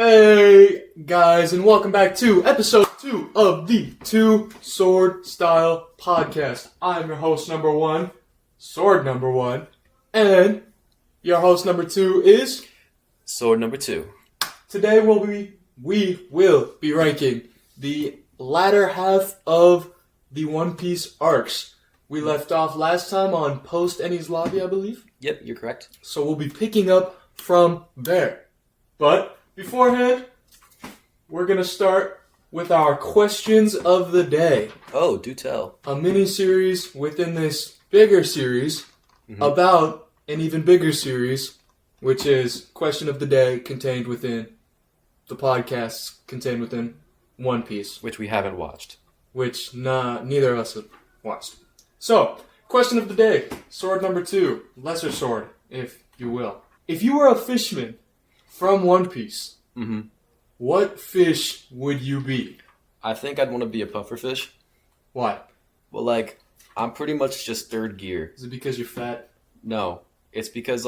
Hey guys, and welcome back to episode 2 of the Two Sword Style Podcast. I'm your host number 1, Sword number 1, and your host number 2 is Sword number 2. Today we will be ranking the latter half of the One Piece ARCs. We left off last time on post Enies Lobby, I believe. Yep, you're correct. So we'll be picking up from there. But beforehand, we're going to start with our questions of the day. Oh, do tell. A mini-series within this bigger series about an even bigger series, which is question of the day contained within the podcasts contained within One Piece. Which we haven't watched. Which neither of us have watched. So, question of the day. Sword number 2. Lesser sword, if you will. If you were a fishman from One Piece, what fish would you be? I think I'd want to be a pufferfish. Why? Well, I'm pretty much just third gear. Is it because you're fat? No. It's because,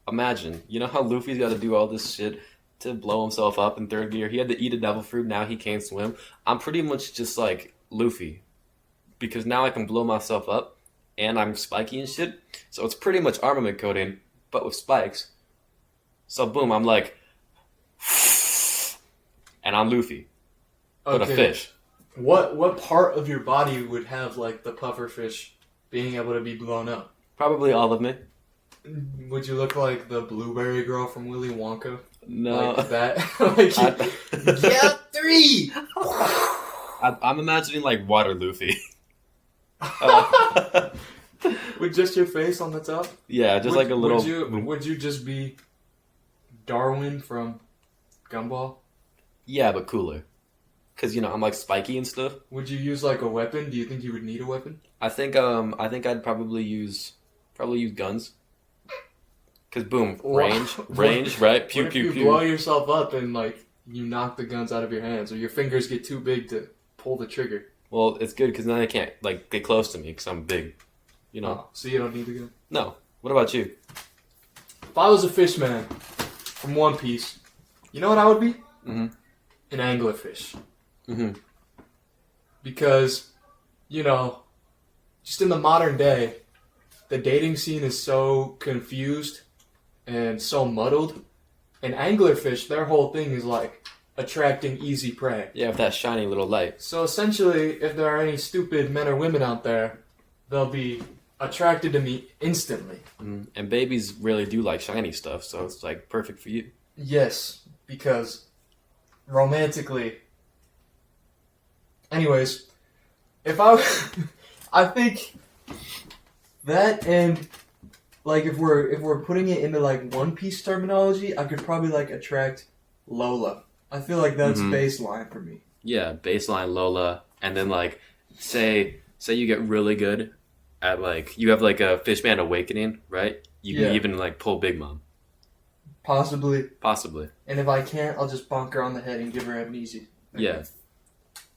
imagine, you know how Luffy's got to do all this shit to blow himself up in third gear? He had to eat a devil fruit, now he can't swim. I'm pretty much just like Luffy. Because now I can blow myself up, and I'm spiky and shit. So it's pretty much armament coating, but with spikes. So boom, I'm like, and I'm Luffy, but a fish. What part of your body would have the pufferfish being able to be blown up? Probably all of me. Would you look like the blueberry girl from Willy Wonka? No. Like that? Yeah, 3! I'm imagining water Luffy. With just your face on the top? Yeah, just a little... Would you just be Darwin from Gumball? Yeah, but cooler. Because, I'm spiky and stuff. Would you use a weapon? Do you think you would need a weapon? I think I'd probably use guns. Because boom, range, right? Pew, what pew, if you pew. blow yourself up and you knock the guns out of your hands, or your fingers get too big to pull the trigger? Well, it's good because then they can't get close to me because I'm big. So you don't need the gun? No. What about you? If I was a fishman from One Piece, you know what I would be? An anglerfish. Because, just in the modern day, the dating scene is so confused and so muddled. And anglerfish, their whole thing is attracting easy prey. Yeah, with that shiny little light. So essentially, if there are any stupid men or women out there, they'll be attracted to me instantly. And babies really do like shiny stuff, so it's perfect for you. Yes, because romantically. Anyways, if I think that, and if we're putting it into One Piece terminology, I could probably attract Lola. I feel that's baseline for me. Yeah, baseline Lola, and then say you get really good at you have a Fishman Awakening, right? You can even pull Big Mom. Possibly. And if I can't, I'll just bonk her on the head and give her amnesia. Okay. Yeah.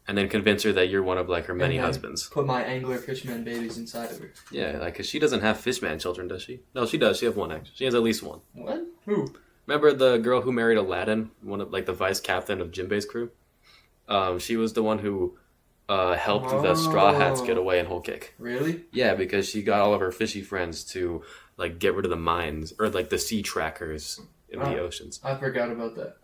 And then convince her that you're one of her many husbands. Put my angler fishman babies inside of her. Yeah, because she doesn't have fishman children, does she? No, she does. She has one, actually. She has at least one. What? Who? Remember the girl who married Aladdin, one of the vice captain of Jinbei's crew? She was the one who helped the Straw Hats get away in Whole Cake. Really? Yeah, because she got all of her fishy friends to get rid of the mines or the sea trackers in the oceans. I forgot about that.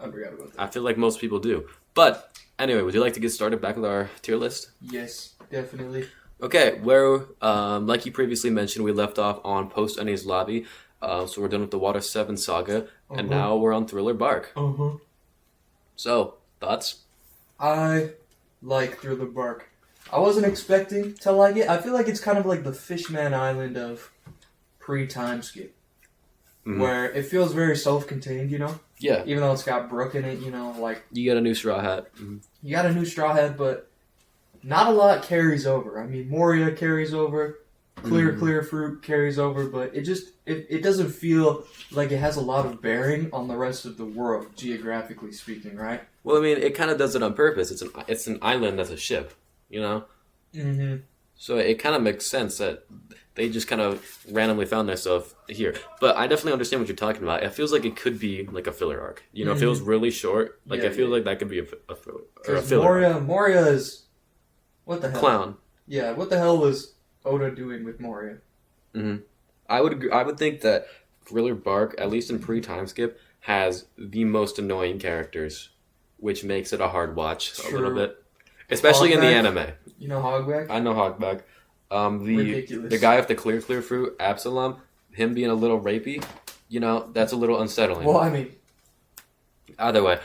I feel like most people do. But anyway, would you like to get started back with our tier list? Yes, definitely. Okay, where like you previously mentioned, we left off on post Enies Lobby. So we're done with the Water 7 saga, and now we're on Thriller Bark. So, thoughts? I like Thriller Bark. I wasn't expecting to like it. I feel like it's kind of like the Fishman Island of pre-time skip. Where it feels very self-contained, Yeah. Even though it's got Brook in it, You got a new Straw Hat. You got a new Straw Hat, but not a lot carries over. I mean, Moria carries over. Clear Fruit carries over, but it doesn't feel like it has a lot of bearing on the rest of the world, geographically speaking, right? Well, I mean, it kind of does it on purpose. It's an island that's a ship, So it kind of makes sense that they just kind of randomly found themselves here. But I definitely understand what you're talking about. It feels like it could be like a filler arc. You know, it feels really short. Like I feel like that could be a filler. Or a filler Moria is what the hell? Clown. Yeah, what the hell was Oda doing with Moria? I would think that Thriller Bark, at least in pre-time skip, has the most annoying characters, which makes it a hard watch a little bit, especially in the anime. You know Hogback? I know Hogback. Ridiculous. The guy with the clear fruit, Absalom, him being a little rapey, you know, that's a little unsettling. Well, I mean, either way,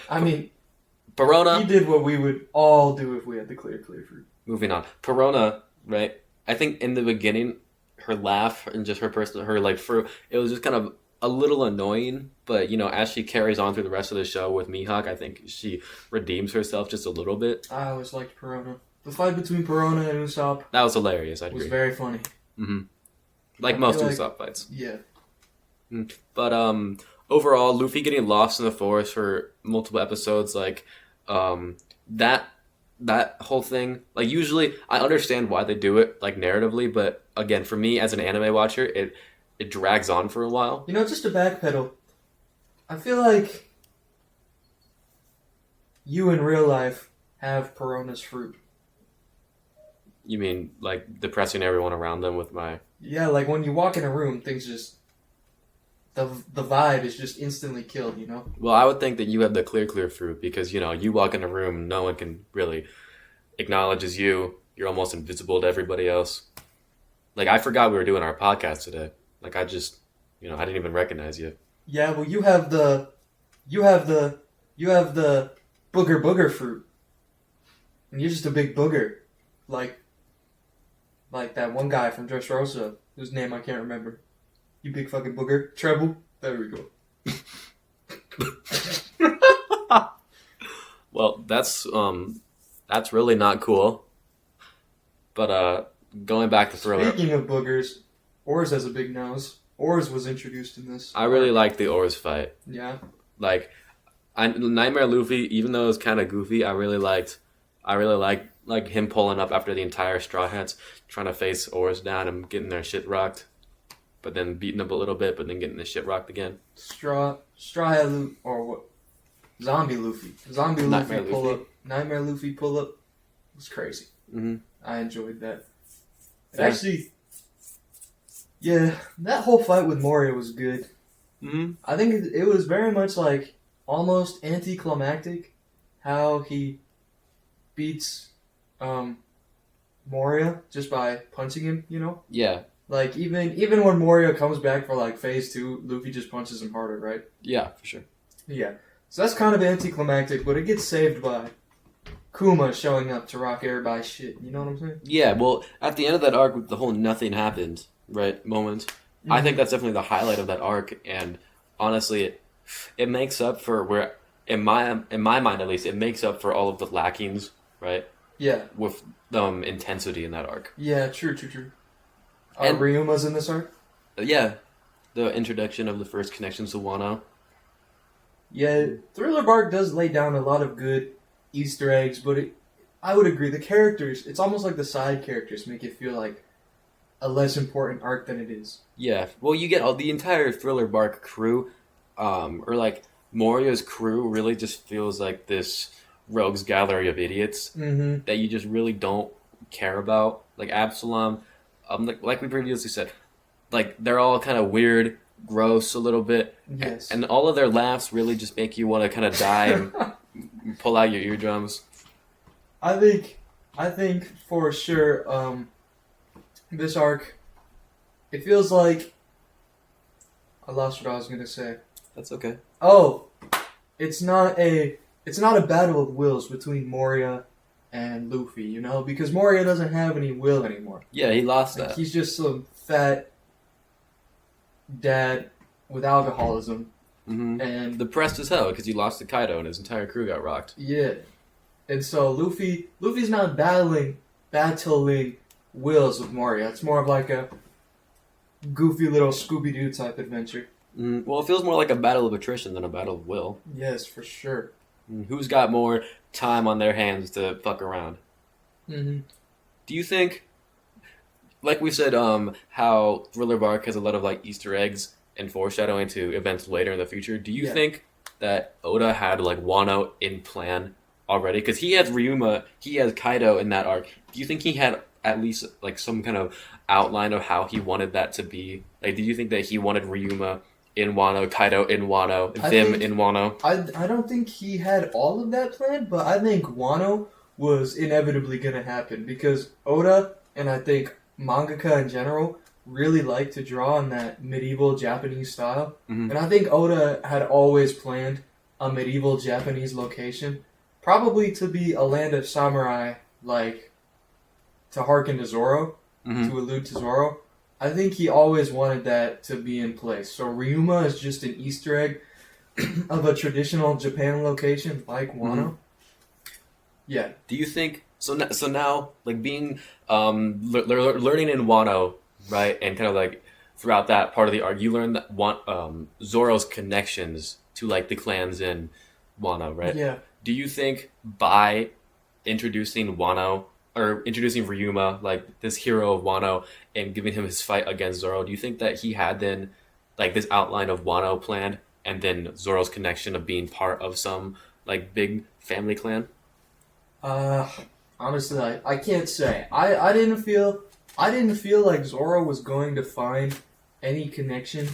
Perona. He did what we would all do if we had the clear fruit. Moving on, Perona, right? I think in the beginning, her laugh and just her like fruit, it was just kind of a little annoying. But you know, as she carries on through the rest of the show with Mihawk, I think she redeems herself just a little bit. I always liked Perona. The fight between Perona and Usopp that was hilarious. I agree. Was very funny. Like most Usopp fights. Yeah. But overall, Luffy getting lost in the forest for multiple episodes, like that whole thing, like usually I understand why they do it, like narratively, but again, for me as an anime watcher, it drags on for a while. You know, just to backpedal, I feel like you in real life have Perona's fruit. You mean like depressing everyone around them with my... Yeah, like when you walk in a room, things just... The vibe is just instantly killed, you know? Well, I would think that you have the clear fruit because, you know, you walk in a room, no one can really acknowledge as you. You're almost invisible to everybody else. Like, I forgot we were doing our podcast today. Like, I just, you know, I didn't even recognize you. Yeah, well, you have the booger fruit. And you're just a big booger. Like that one guy from Dressrosa, whose name I can't remember. You big fucking booger. Treble. There we go. Well, that's really not cool. But going back to Thriller. Speaking of boogers, Oars has a big nose. Oars was introduced in this. I really like the Oars fight. Yeah. Like Nightmare Luffy, even though it was kind of goofy, I really liked like him pulling up after the entire Straw Hats, trying to face Oars down and getting their shit rocked. But then beating up a little bit, but then getting the shit rocked again. Straw Hat Luffy, or what? Zombie Luffy. Nightmare Luffy pull Luffy. up. Nightmare Luffy pull up. It was crazy. Mm-hmm. I enjoyed that. Actually, yeah, that whole fight with Moria was good. Mm-hmm. I think it was very much like almost anticlimactic how he beats Moria just by punching him, you know? Yeah. Like, even when Moria comes back for, like, Phase 2, Luffy just punches him harder, right? Yeah, for sure. Yeah. So that's kind of anticlimactic, but it gets saved by Kuma showing up to rock everybody's shit. You know what I'm saying? Yeah, well, at the end of that arc with the whole nothing happened, right, moment, I think that's definitely the highlight of that arc, and honestly, it makes up for where, in my mind at least, it makes up for all of the lackings, right? Yeah. With intensity in that arc. Yeah, true. And Ryuma's in this arc? Yeah. The introduction of the first connections to Wano. Yeah, Thriller Bark does lay down a lot of good Easter eggs, but I would agree, the characters, it's almost like the side characters make it feel like a less important arc than it is. Yeah, well, you get the entire Thriller Bark crew, or like Moria's crew really just feels like this rogues gallery of idiots that you just really don't care about. Like Absalom, like we previously said, like they're all kind of weird, gross a little bit. Yes. And all of their laughs really just make you want to kind of die and pull out your eardrums. I think for sure, this arc, it feels like I lost what I was gonna say. That's okay. Oh, it's not a battle of wills between Moria and Luffy, you know, because Moria doesn't have any will anymore. Yeah, he lost Like, that. he's just some fat dad with alcoholism. Mm-hmm. And depressed as hell because he lost to Kaido and his entire crew got rocked. Yeah. And so Luffy's not battling wills with Moria. It's more of like a goofy little Scooby-Doo type adventure. Well, it feels more like a battle of attrition than a battle of will. Yes, for sure. Who's got more time on their hands to fuck around? Mm-hmm. Do you think... like we said, how Thriller Bark has a lot of like Easter eggs and foreshadowing to events later in the future. Do you Yeah. think that Oda had like Wano in plan already? Because he has Ryuma, he has Kaido in that arc. Do you think he had at least like some kind of outline of how he wanted that to be? Like, did you think that he wanted Ryuma in Wano, Kaido in Wano, I them think- in Wano? I don't think he had all of that planned, but I think Wano was inevitably going to happen because Oda and I think mangaka in general really like to draw in that medieval Japanese style. Mhm. And I think Oda had always planned a medieval Japanese location, probably to be a land of samurai, like to hearken to Zoro, Mhm. to allude to Zoro. I think he always wanted that to be in place. So Ryuma is just an Easter egg of a traditional Japan location like Wano. Yeah. Do you think so? So now, like being learning in Wano, right, and kind of like throughout that part of the arc, you learn that Zoro's connections to like the clans in Wano, right? Yeah. Do you think by introducing Wano or introducing Ryuma, like this hero of Wano, and giving him his fight against Zoro, do you think that he had then like this outline of Wano planned, and then Zoro's connection of being part of some like big family clan? Honestly, I can't say. I didn't feel like Zoro was going to find any connection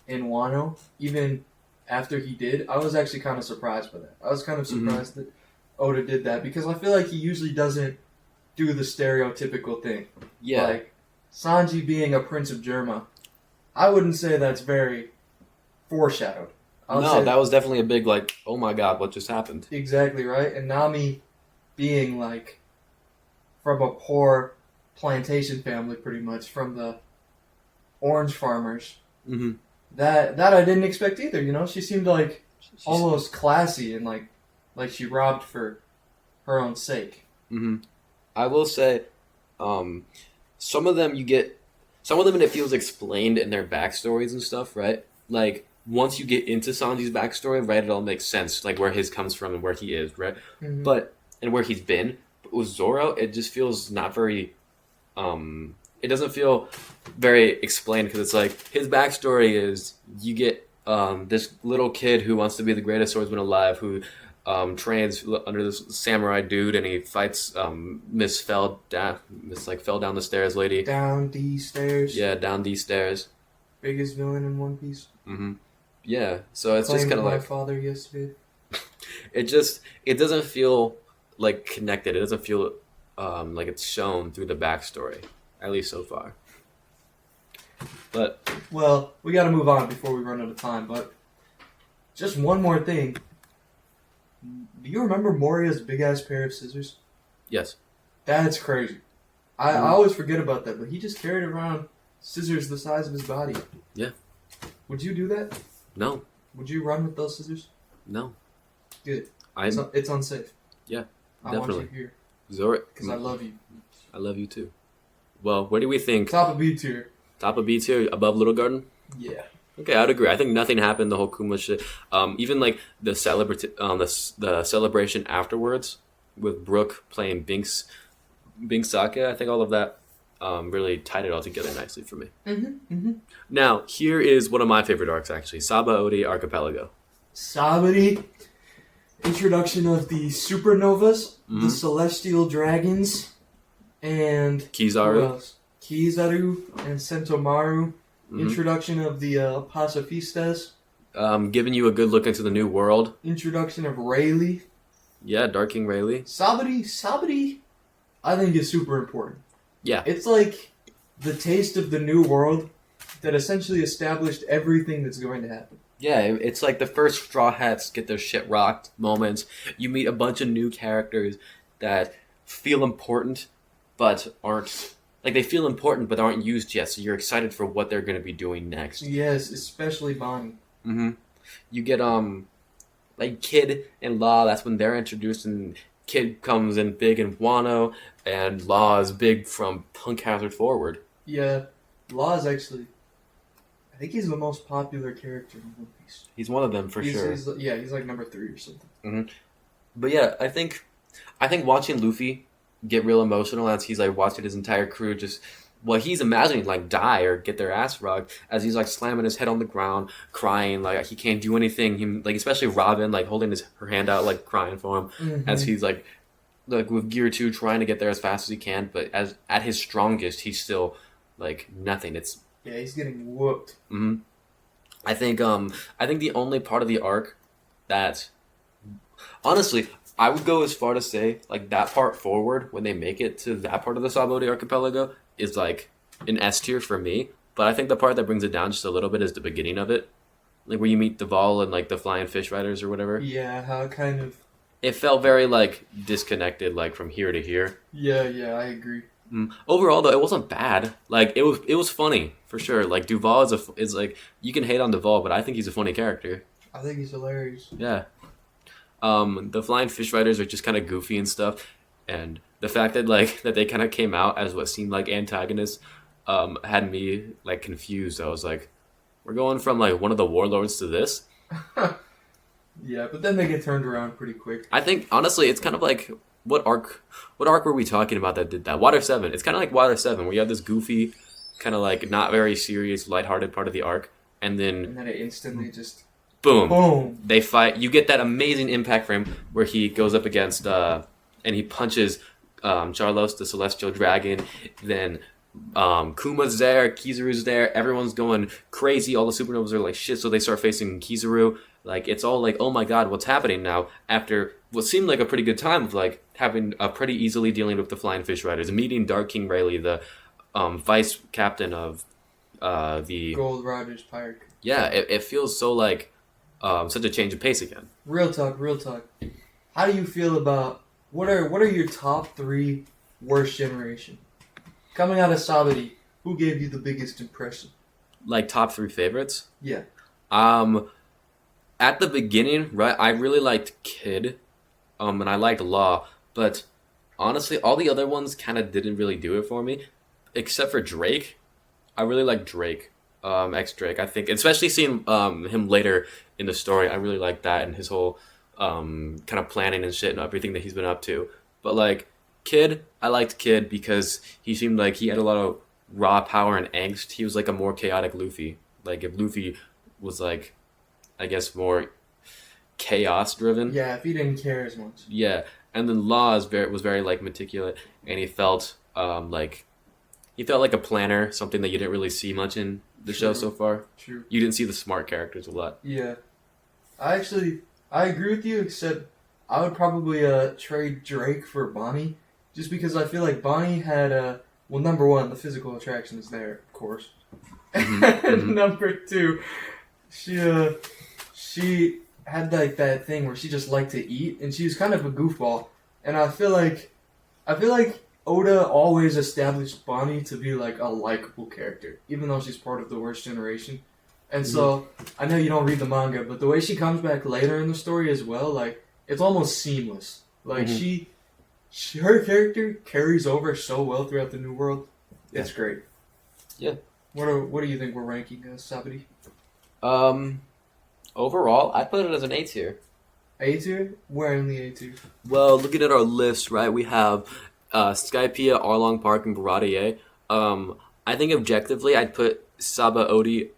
in Wano, even after he did. I was actually kind of surprised by that. I was kind of surprised that Oda did that because I feel like he usually doesn't do the stereotypical thing. Yeah, Like Sanji being a prince of Germa. I wouldn't say that's very foreshadowed. I would no, say that was definitely a big like, oh my god, what just happened? exactly right. And Nami being like from a poor plantation family, pretty much from the orange farmers. Mm-hmm. That I didn't expect either. You know, she seemed like almost classy and like she robbed for her own sake. Mm-hmm. I will say, some of them and it feels explained in their backstories and stuff, right? Like once you get into Sanji's backstory, right, it all makes sense, like where his comes from and where he is, right? Mhm. But and where he's been. But with Zoro, it just feels not very. It doesn't feel very explained because it's like his backstory is you get this little kid who wants to be the greatest swordsman alive who trains under this samurai dude and he fights Miss fell down the stairs lady. Down these stairs. Yeah, down these stairs. Biggest villain in One Piece. Mm-hmm. Yeah, so it's Claimed just kind of my like father yesterday. it doesn't feel like connected. It doesn't feel like it's shown through the backstory, at least so far. But Well, we got to move on before we run out of time. But just one more thing. Do you remember Moria's big ass pair of scissors? yes, That's crazy. I always forget about that, but he just carried around scissors the size of his body. Yeah. Would you do that? no, Would you run with those scissors? no. Good. I It's unsafe. Yeah, I definitely. want you here Zoro, because I love you. I love you too. Well, where do we think Top of B tier. top of B tier above Little Garden? Yeah. Okay, I'd agree. I think nothing happened. The whole Kuma shit. Even like the the celebration afterwards with Brooke playing Binks Sake. I think all of that really tied it all together nicely for me. Now here is one of my favorite arcs actually, Saba Odi Archipelago. Sabari. Introduction of the supernovas, the celestial dragons, and who Kizaru. else? Kizaru and Sentomaru. Introduction of the pacifistas. Giving you a good look into the new world. Introduction of Rayleigh. Yeah, Dark King Rayleigh. Sabari, I think is super important. Yeah. It's like the taste of the new world that essentially established everything that's going to happen. Yeah, it's like the first Straw Hats get their shit rocked moments. You meet a bunch of new characters that feel important, but aren't... Like, they feel important, but aren't used yet, so you're excited for what they're going to be doing next. Yes, especially Bonnie. Mm-hmm. You get, like, Kid and Law, that's when they're introduced, and Kid comes in big in Wano, and Law is big from Punk Hazard forward. Yeah, Law is actually... I think he's the most popular character in One Piece. He's one of them, for sure. He's like number 3 or something. Mm-hmm. But yeah, I think watching Luffy get real emotional as he's like watching his entire crew just what he's imagining like die or get their ass rugged as he's like slamming his head on the ground, crying like he can't do anything. He like especially Robin like holding her hand out like crying for him as he's like with Gear 2 trying to get there as fast as he can, but as at his strongest he's still like nothing. Yeah, he's getting whooped. I think the only part of the arc that honestly I would go as far to say like that part forward when they make it to that part of the Sabodi archipelago is like an S tier for me. But I think the part that brings it down just a little bit is the beginning of it, like where you meet Duval and like the flying fish riders or whatever. Yeah, how it kind of. It felt very like disconnected, like from here to here. Yeah, I agree. Overall, though, it wasn't bad. Like it was funny for sure. Like Duval is like you can hate on Duval, but I think he's a funny character. I think he's hilarious. Yeah. The flying fish riders are just kind of goofy and stuff, and the fact that like that they kind of came out as what seemed like antagonists had me like confused. I was like, we're going from like one of the warlords to this. Yeah, but then they get turned around pretty quick. I think honestly, it's kind of like what arc were we talking about that did that? Water 7. It's kind of like Water 7, where you have this goofy, kind of like not very serious, lighthearted part of the arc, and then it instantly just boom, they fight. You get that amazing impact frame where he goes up against and he punches Charlos, the Celestial Dragon. Then Kuma's there, Kizaru's there. Everyone's going crazy. All the supernovas are like shit, so they start facing Kizaru. Like it's all like, oh my god, what's happening now? After what seemed like a pretty good time of like having pretty easily dealing with the Flying Fish Riders, meeting Dark King Rayleigh, the vice captain of the Gold Riders Pirate. Yeah, it feels so like such a change of pace again. Real talk. How do you feel about what are your top 3 worst generation coming out of Sabadi? Who gave you the biggest impression? Like top 3 favorites? Yeah. At the beginning, right, I really liked Kid, and I liked Law, but honestly, all the other ones kind of didn't really do it for me, except for Drake. I really like Drake, ex-Drake. I think, especially seeing him later in the story, I really like that and his whole kind of planning and shit and everything that he's been up to. But like Kid, I liked Kid because he seemed like he had a lot of raw power and angst. He was like a more chaotic Luffy. Like if Luffy was like, I guess more chaos driven. Yeah, if he didn't care as much. Yeah, and then Law was very like meticulous, and he felt like a planner, something that you didn't really see much in the show so far. True. You didn't see the smart characters a lot. Yeah, I agree with you. Except I would probably trade Drake for Bonnie, just because I feel like Bonnie had well, number one, the physical attraction is there, of course. And number 2, she had like that thing where she just liked to eat, and she was kind of a goofball. And I feel like Oda always established Bonnie to be like a likable character, even though she's part of the worst generation. And so I know you don't read the manga, but the way she comes back later in the story as well, like it's almost seamless. Like her character carries over so well throughout the New World. It's great. Yeah. What do you think we're ranking Sabadi? Overall, I put it as an A tier. A tier? Where in the A tier? Well, looking at our list, right, we have Skypiea, Arlong Park, and Baratier. I think objectively, I'd put Saba Odi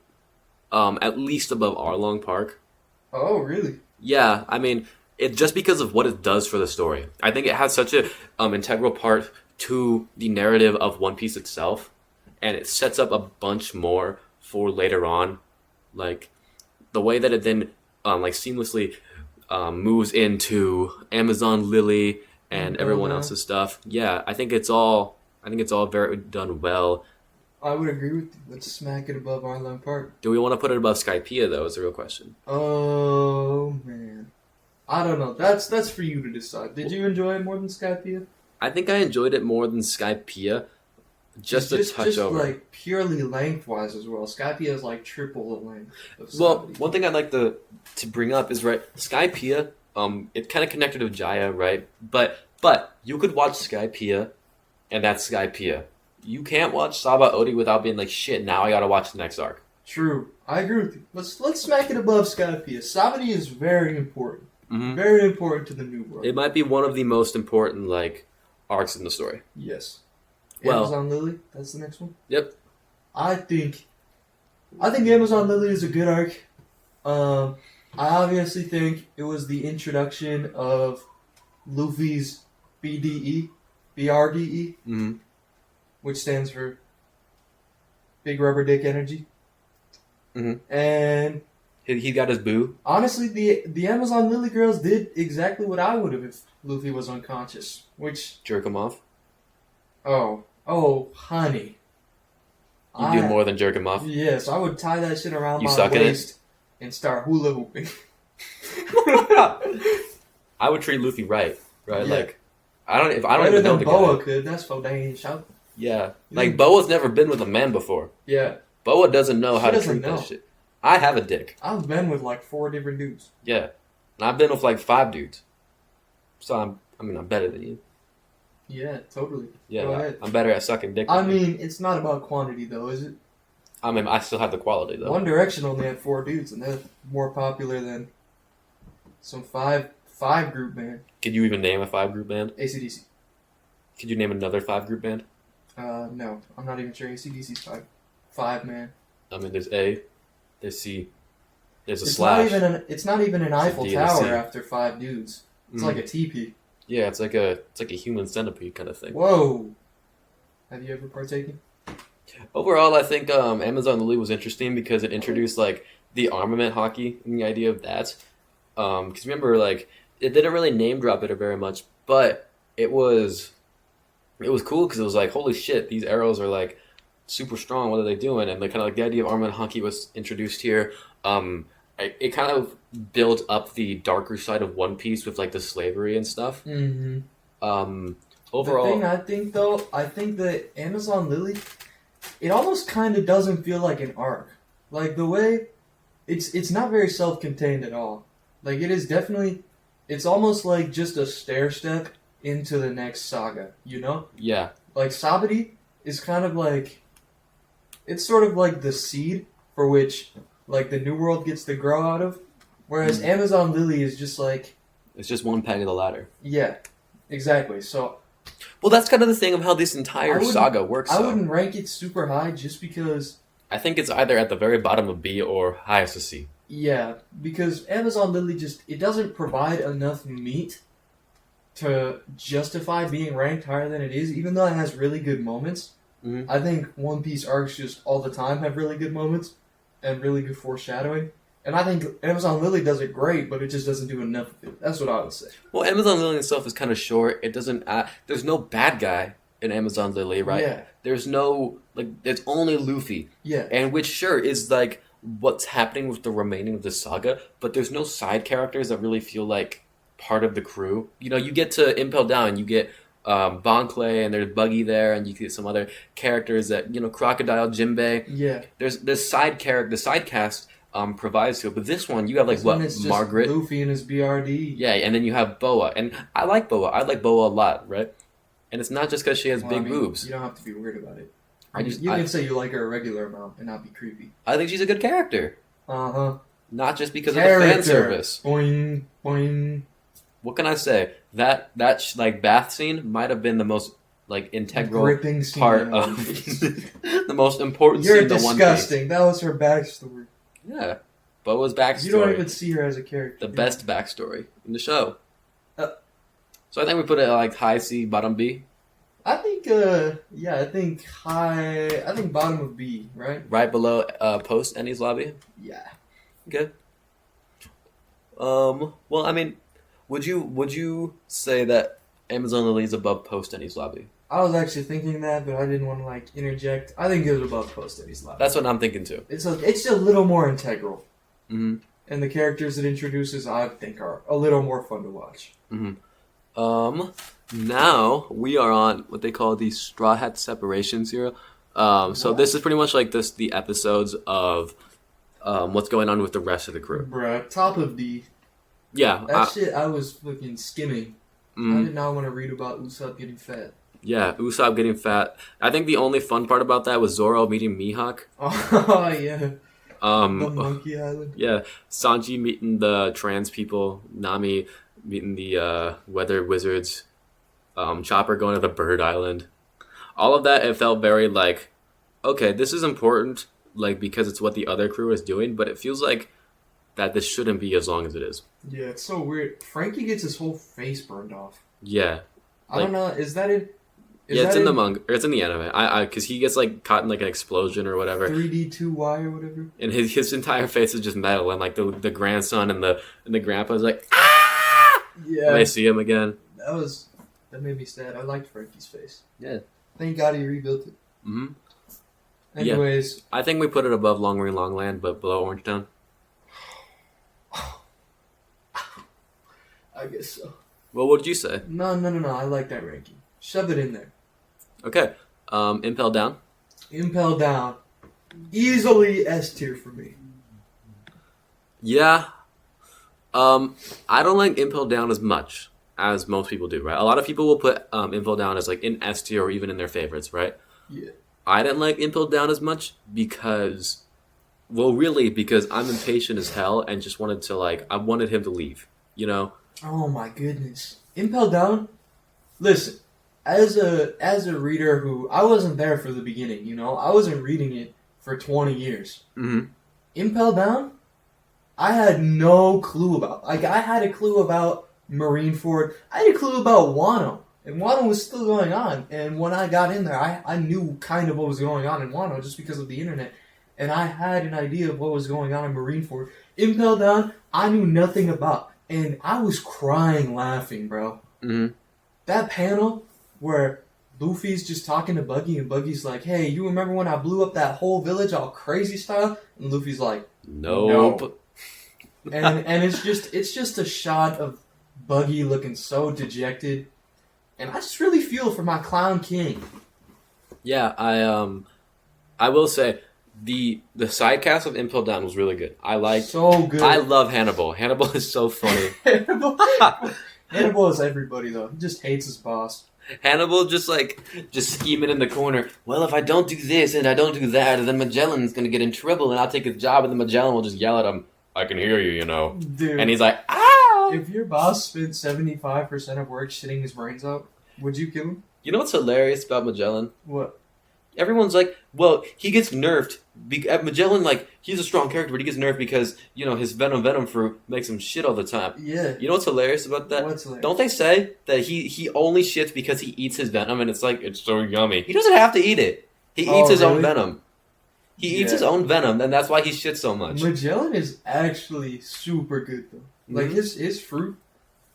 at least above Arlong Park. Oh, really? Yeah, I mean, it just because of what it does for the story. I think it has such a integral part to the narrative of One Piece itself, and it sets up a bunch more for later on, like the way that it then like seamlessly moves into Amazon Lily and everyone else's stuff. Yeah, I think it's all very done well. I would agree with you. Let's smack it above Arlong Park. Do we want to put it above Skypiea though? Is the real question. Oh man, I don't know. That's for you to decide. Did you enjoy it more than Skypiea? I think I enjoyed it more than Skypiea. Just a touch over. Like purely lengthwise as well. Skypiea is like triple the length. Well, one thing I'd like to bring up is right, Skypiea. It kind of connected with Jaya, right? But you could watch Skypiea, and that's Skypiea. You can't watch Saba Odi without being like, shit. Now I gotta watch the next arc. True, I agree with you. Let's smack it above Skypiea. Sabadi is very important. Mm-hmm. Very important to the New World. It might be one of the most important like arcs in the story. Yes. Well- Amazon Lily. That's the next one. Yep. I think Amazon Lily is a good arc. I obviously think it was the introduction of Luffy's BRDE, Mm-hmm. which stands for Big Rubber Dick Energy. Mhm. And He got his boo. honestly, the Amazon Lily girls did exactly what I would have if Luffy was unconscious. Which, Jerk him off. oh, honey. You do more than jerk him off. Yes, I would tie that shit around You my suck in it? waist and start hula hooping. I would treat Luffy right. Yeah. Like, I don't Better even know than the Boa guy. could. That's for dang shout. Yeah. Like, Boa's never been with a man before. Yeah, Boa doesn't know how He to doesn't treat know. that shit. I have a dick. I've been with like 4 different dudes. Yeah. And I've been with like 5 dudes. So I'm better than you. Yeah, totally. Yeah. Go ahead. I'm better at sucking dick. I than you. mean, it's not about quantity though, is it? I mean, I still have the quality though. One Direction only had 4 dudes, and they're more popular than some five group band. Could you even name a 5 group band? AC/DC. Could you name another 5 group band? No, I'm not even sure. AC/DC's five man. I mean, there's A, there's C, there's a It's slash. it's not even an Eiffel D and a Tower C. after 5 dudes. It's Mhm. like a teepee. Yeah, it's like a human centipede kind of thing. Whoa. Have you ever partaken? Overall, I think Amazon Lily was interesting because it introduced like the armament hockey and the idea of that. Because remember, like it didn't really name drop it very much, but it was cool because it was like, holy shit, these arrows are like super strong. What are they doing? And like kind of like the idea of armament hockey was introduced here. It kind of built up the darker side of One Piece with like the slavery and stuff. Mm-hmm. Overall, The thing I think though, I think that Amazon Lily, it almost kind of doesn't feel like an arc. Like the way, it's not very self-contained at all. Like it is definitely, it's almost like just a stair step into the next saga. You know, yeah, like Sabati is kind of like, it's sort of like the seed for which like the New World gets to grow out of, whereas Amazon Lily is just like, it's just one peg of the ladder. yeah, exactly. So. Well, that's kind of the thing of how this I entire wouldn't- saga works. I though. wouldn't rank it super high just because, I think it's either at the very bottom of B or highest of C. yeah, because Amazon Lily it doesn't provide enough meat to justify being ranked higher than it is, even though it has really good moments. Mhm. I think One Piece arcs just all the time have really good moments and really good foreshadowing. And I think Amazon Lily does it great, but it just doesn't do enough of it. That's what I would say. Well, Amazon Lily itself is kind of short. It doesn't. There's no bad guy in Amazon Lily, right? Yeah, There's no like. It's only Luffy, yeah. and which sure is like what's happening with the remaining of the saga. But there's no side characters that really feel like part of the crew. You know, you get to Impel Down, you get Bon Clay, and there's Buggy there, and you get some other characters that Crocodile, Jinbei. Yeah. There's the side cast. Provides to it, but this one you have like This what one is just Margaret, Luffy and his BRD. yeah, and then you have Boa, and I like Boa. I like Boa a lot, right? And it's not just because she has Well, I big mean, boobs. You don't have to be weird about it. You can say you like her a regular amount and not be creepy. I think she's a good character, Uh-huh. not just because of the fan service. Boing, boing. What can I say? That like bath scene might have been the most like integral Gripping scene part in of One Piece. the most important You're scene to One Piece. disgusting. That was her backstory. Yeah, Boa's backstory. You don't even see her as a character. The best backstory in the show. Uh, So I think we put it at like high C, bottom B. I think, I think bottom of B, right? Right below post Ennie's lobby. Yeah. Okay. Well, I mean, would you say that Amazon Lily is above post Ennie's lobby? I was actually thinking that, but I didn't want to like interject. I think it was above post Eddie's lobby. That's what I'm thinking too. It's a little more integral, Mm-hmm. and the characters it introduces, I think, are a little more fun to watch. Mm-hmm. Now we are on what they call the Straw Hat Separation Zero. So What? this is pretty much like the episodes of what's going on with the rest of the crew. Bruh, top of D. Yeah. That shit I was fucking skimming. I mm, did not want to read about Usopp getting fat. yeah, Usopp getting fat. I think the only fun part about that was Zoro meeting Mihawk. Oh, yeah. The Monkey Island. Yeah, Sanji meeting the trans people, Nami meeting the weather wizards, Chopper going to the Bird Island. all of that, it felt very like, okay, this is important, like because it's what the other crew is doing, but it feels like that this shouldn't be as long as it is. Yeah, it's so weird. Frankie gets his whole face burned off. Yeah, I don't know. Is that it? yeah, it's in the manga. Or it's in the anime. Because he gets like caught in like an explosion or whatever, 3D2Y or whatever. and his entire face is just metal, and like the grandson and the grandpa is like, ah! Yeah. And they see him again. That made me sad. I liked Frankie's face. Yeah. Thank God he rebuilt it. Mm-hmm. Anyways, I think we put it above Long Ring Long Land, but below Orange Town. I guess so. Well, what did you say? No. I like that ranking. Shove it in there. Okay. Impel Down. Impel Down. Easily S tier for me. Yeah. I don't like Impel Down as much as most people do, right? A lot of people will put Impel Down as like in S tier or even in their favorites, right? Yeah. I didn't like Impel Down as much because I'm impatient as hell and just wanted to I wanted him to leave, you know? Oh my goodness. Impel Down? Listen, as a reader who, I wasn't there for the beginning, you know? I wasn't reading it for 20 years. Mm-hmm. Impel Down? I had no clue about. I had a clue about Marineford. I had a clue about Wano. And Wano was still going on. And when I got in there, I knew kind of what was going on in Wano just because of the internet. And I had an idea of what was going on in Marineford. Impel Down, I knew nothing about. And I was crying laughing, bro. Mm-hmm. That panel where Luffy's just talking to Buggy and Buggy's like, hey, you remember when I blew up that whole village all crazy style? And Luffy's like, nope. No. And it's just a shot of Buggy looking so dejected. And I just really feel for my clown king. Yeah, I will say the side cast of Impel Down was really good. So good. I love Hannibal. Hannibal is so funny. Hannibal is everybody though. He just hates his boss. Hannibal just scheming in the corner. Well, if I don't do this and I don't do that, then Magellan's gonna get in trouble and I'll take his job, and then Magellan will just yell at him, I can hear you, you know. Dude. And he's like, ah! If your boss spent 75% of work shitting his brains out, would you kill him? You know what's hilarious about Magellan? What? Everyone's like, well, he gets nerfed. Magellan, he's a strong character, but he gets nerfed because, you know, his venom fruit makes him shit all the time. Yeah. You know what's hilarious about that? What's hilarious? Don't they say that he only shits because he eats his venom and it's so yummy? He doesn't have to eat it. He eats his own venom. He eats his own venom, and that's why he shits so much. Magellan is actually super good, though. Mm-hmm. Like, his fruit,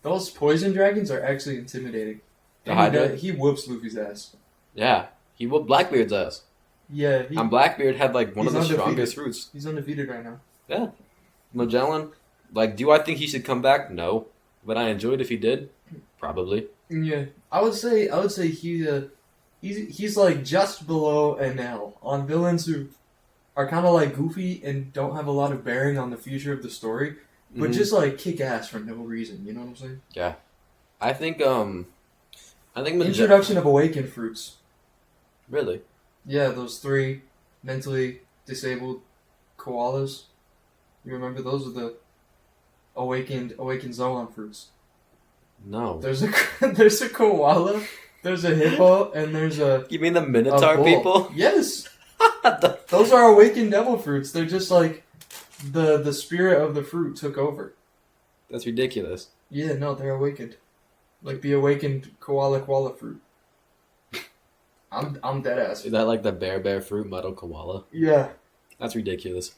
those poison dragons are actually intimidating. He whoops Luffy's ass. Yeah. He whooped Blackbeard's ass. Yeah. And Blackbeard had, one of the strongest fruits. He's undefeated right now. Yeah. Magellan, do I think he should come back? No. Would I enjoy it if he did? Probably. Yeah. I would say he's just below an L on villains who are kind of Goofy and don't have a lot of bearing on the future of the story, but just kick ass for no reason. You know what I'm saying? Yeah. I think Introduction of awakened fruits. Really? Yeah, those 3 mentally disabled koalas. You remember those are the awakened Zoan fruits. No. There's a koala, there's a hippo, and there's a You mean the Minotaur people? Yes. Those are awakened devil fruits. They're just the spirit of the fruit took over. That's ridiculous. Yeah, no, they're awakened. Like the awakened koala fruit. I'm dead ass. Is that the bear fruit muddle koala? Yeah. That's ridiculous.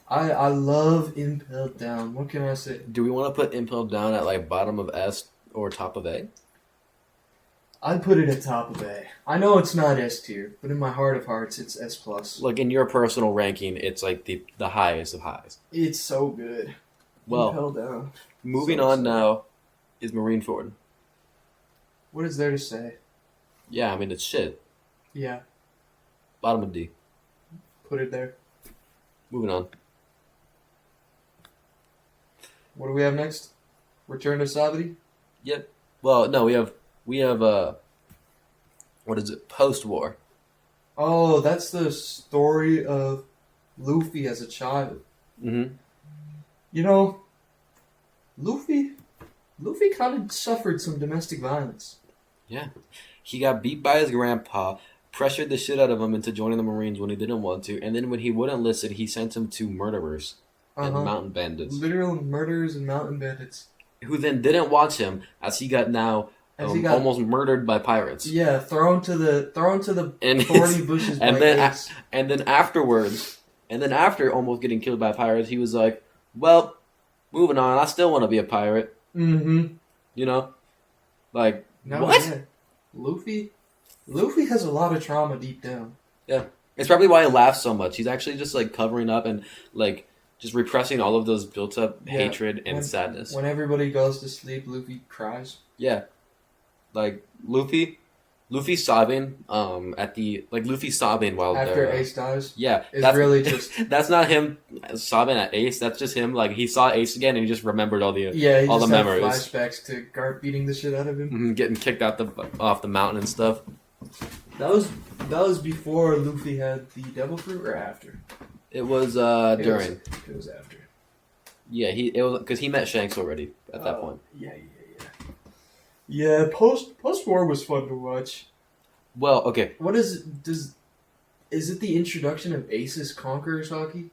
I love Impel Down. What can I say? Do we want to put Impel Down at bottom of S or top of A? I'd put it at top of A. I know it's not S tier, but in my heart of hearts, it's S plus. In your personal ranking, it's the highest of highs. It's so good. Well, Impel Down. Moving on now is Marineford. What is there to say? Yeah, I mean, it's shit. Yeah. Bottom of D. Put it there. Moving on. What do we have next? Return to Savity? Yep. Well, no, we have what is it? Post-war. Oh, that's the story of Luffy as a child. Mm-hmm. You know, Luffy kind of suffered some domestic violence. Yeah. He got beat by his grandpa, pressured the shit out of him into joining the Marines when he didn't want to, and then when he wouldn't listen, he sent him to murderers and mountain bandits. Literal murderers and mountain bandits. Who then didn't watch him as he got now almost murdered by pirates. Yeah, thrown to the thorny bushes by Ace. And then after almost getting killed by pirates, he was like, well, moving on, I still want to be a pirate. Mm-hmm. You know? Like, no, what? Yeah. Luffy has a lot of trauma deep down. Yeah. It's probably why he laughs so much. He's actually just, like, covering up and, like, just repressing all of those built-up hatred and sadness. When everybody goes to sleep, Luffy cries. Yeah. Like, Luffy sobbing Luffy sobbing while after Ace dies. Yeah, that's really just that's not him sobbing at Ace. That's just him like he saw Ace again and he just remembered all the memories, flashbacks to Garp beating the shit out of him, getting kicked off the mountain and stuff. That was before Luffy had the devil fruit, or after? It was during. It was after. Yeah, it was because he met Shanks already at that point. Yeah, post war was fun to watch. Well, okay. What is it the introduction of Ace's Conqueror's Hockey?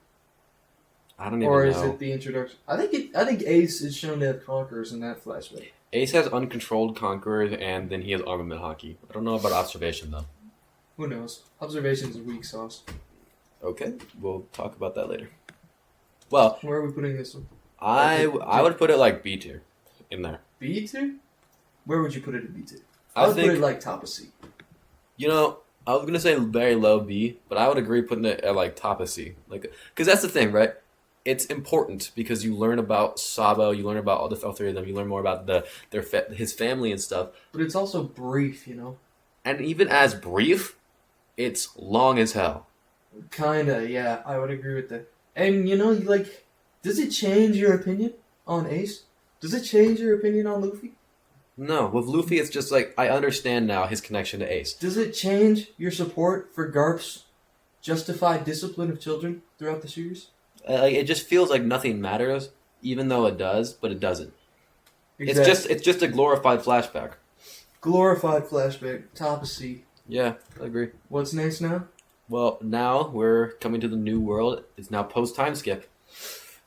I don't even know. Or is it the introduction? I think Ace is shown to have conquerors in that flashback. Ace has uncontrolled conquerors, and then he has armament hockey. I don't know about observation though. Who knows? Observation's a weak sauce. Okay, we'll talk about that later. Well, where are we putting this one? I would put it like B tier in there. B tier? Where would you put it in B tier? I would put it like top of C. You know, I was gonna say very low B, but I would agree putting it at like top of C. Like, because that's the thing, right? It's important because you learn about Sabo, you learn about all three of them, you learn more about his family and stuff. But it's also brief, you know. And even as brief, it's long as hell. Kinda, yeah, I would agree with that. And you know, like, does it change your opinion on Ace? Does it change your opinion on Luffy? No, with Luffy, it's just like, I understand now his connection to Ace. Does it change your support for Garp's justified discipline of children throughout the series? It just feels like nothing matters, even though it does, but it doesn't. Exactly. It's just a glorified flashback. Glorified flashback, top of C. Yeah, I agree. What's next now? Well, now we're coming to the new world. It's now post-time skip.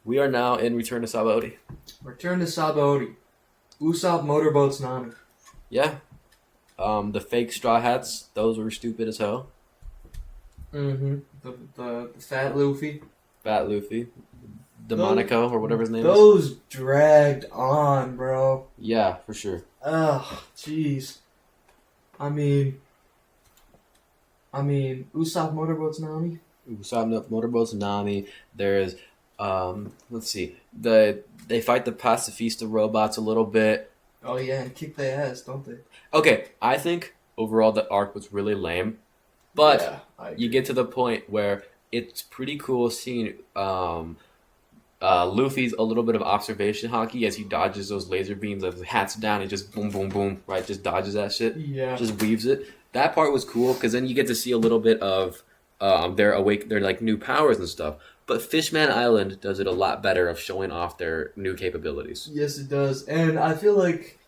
We are now in Return to Sabaody. Return to Sabaody. Usopp motorboats Nami. Yeah. The fake straw hats, those were stupid as hell. Mm-hmm. The fat Luffy. Fat Luffy. DeMonico, or whatever his name is. Those dragged on, bro. Yeah, for sure. Ugh, jeez. I mean, Usopp motorboats Nami. Usopp motorboats Nami. There's, let's see. They fight the pacifista robots a little bit. Oh yeah, and kick their ass, don't they? Okay, I think overall the arc was really lame. But you get to the point where it's pretty cool seeing Luffy's a little bit of observation hockey as he dodges those laser beams of his hat's down and just boom, boom, boom, right? Just dodges that shit. Yeah. Just weaves it. That part was cool because then you get to see a little bit of their like new powers and stuff. But Fishman Island does it a lot better of showing off their new capabilities. Yes, it does. And I feel like,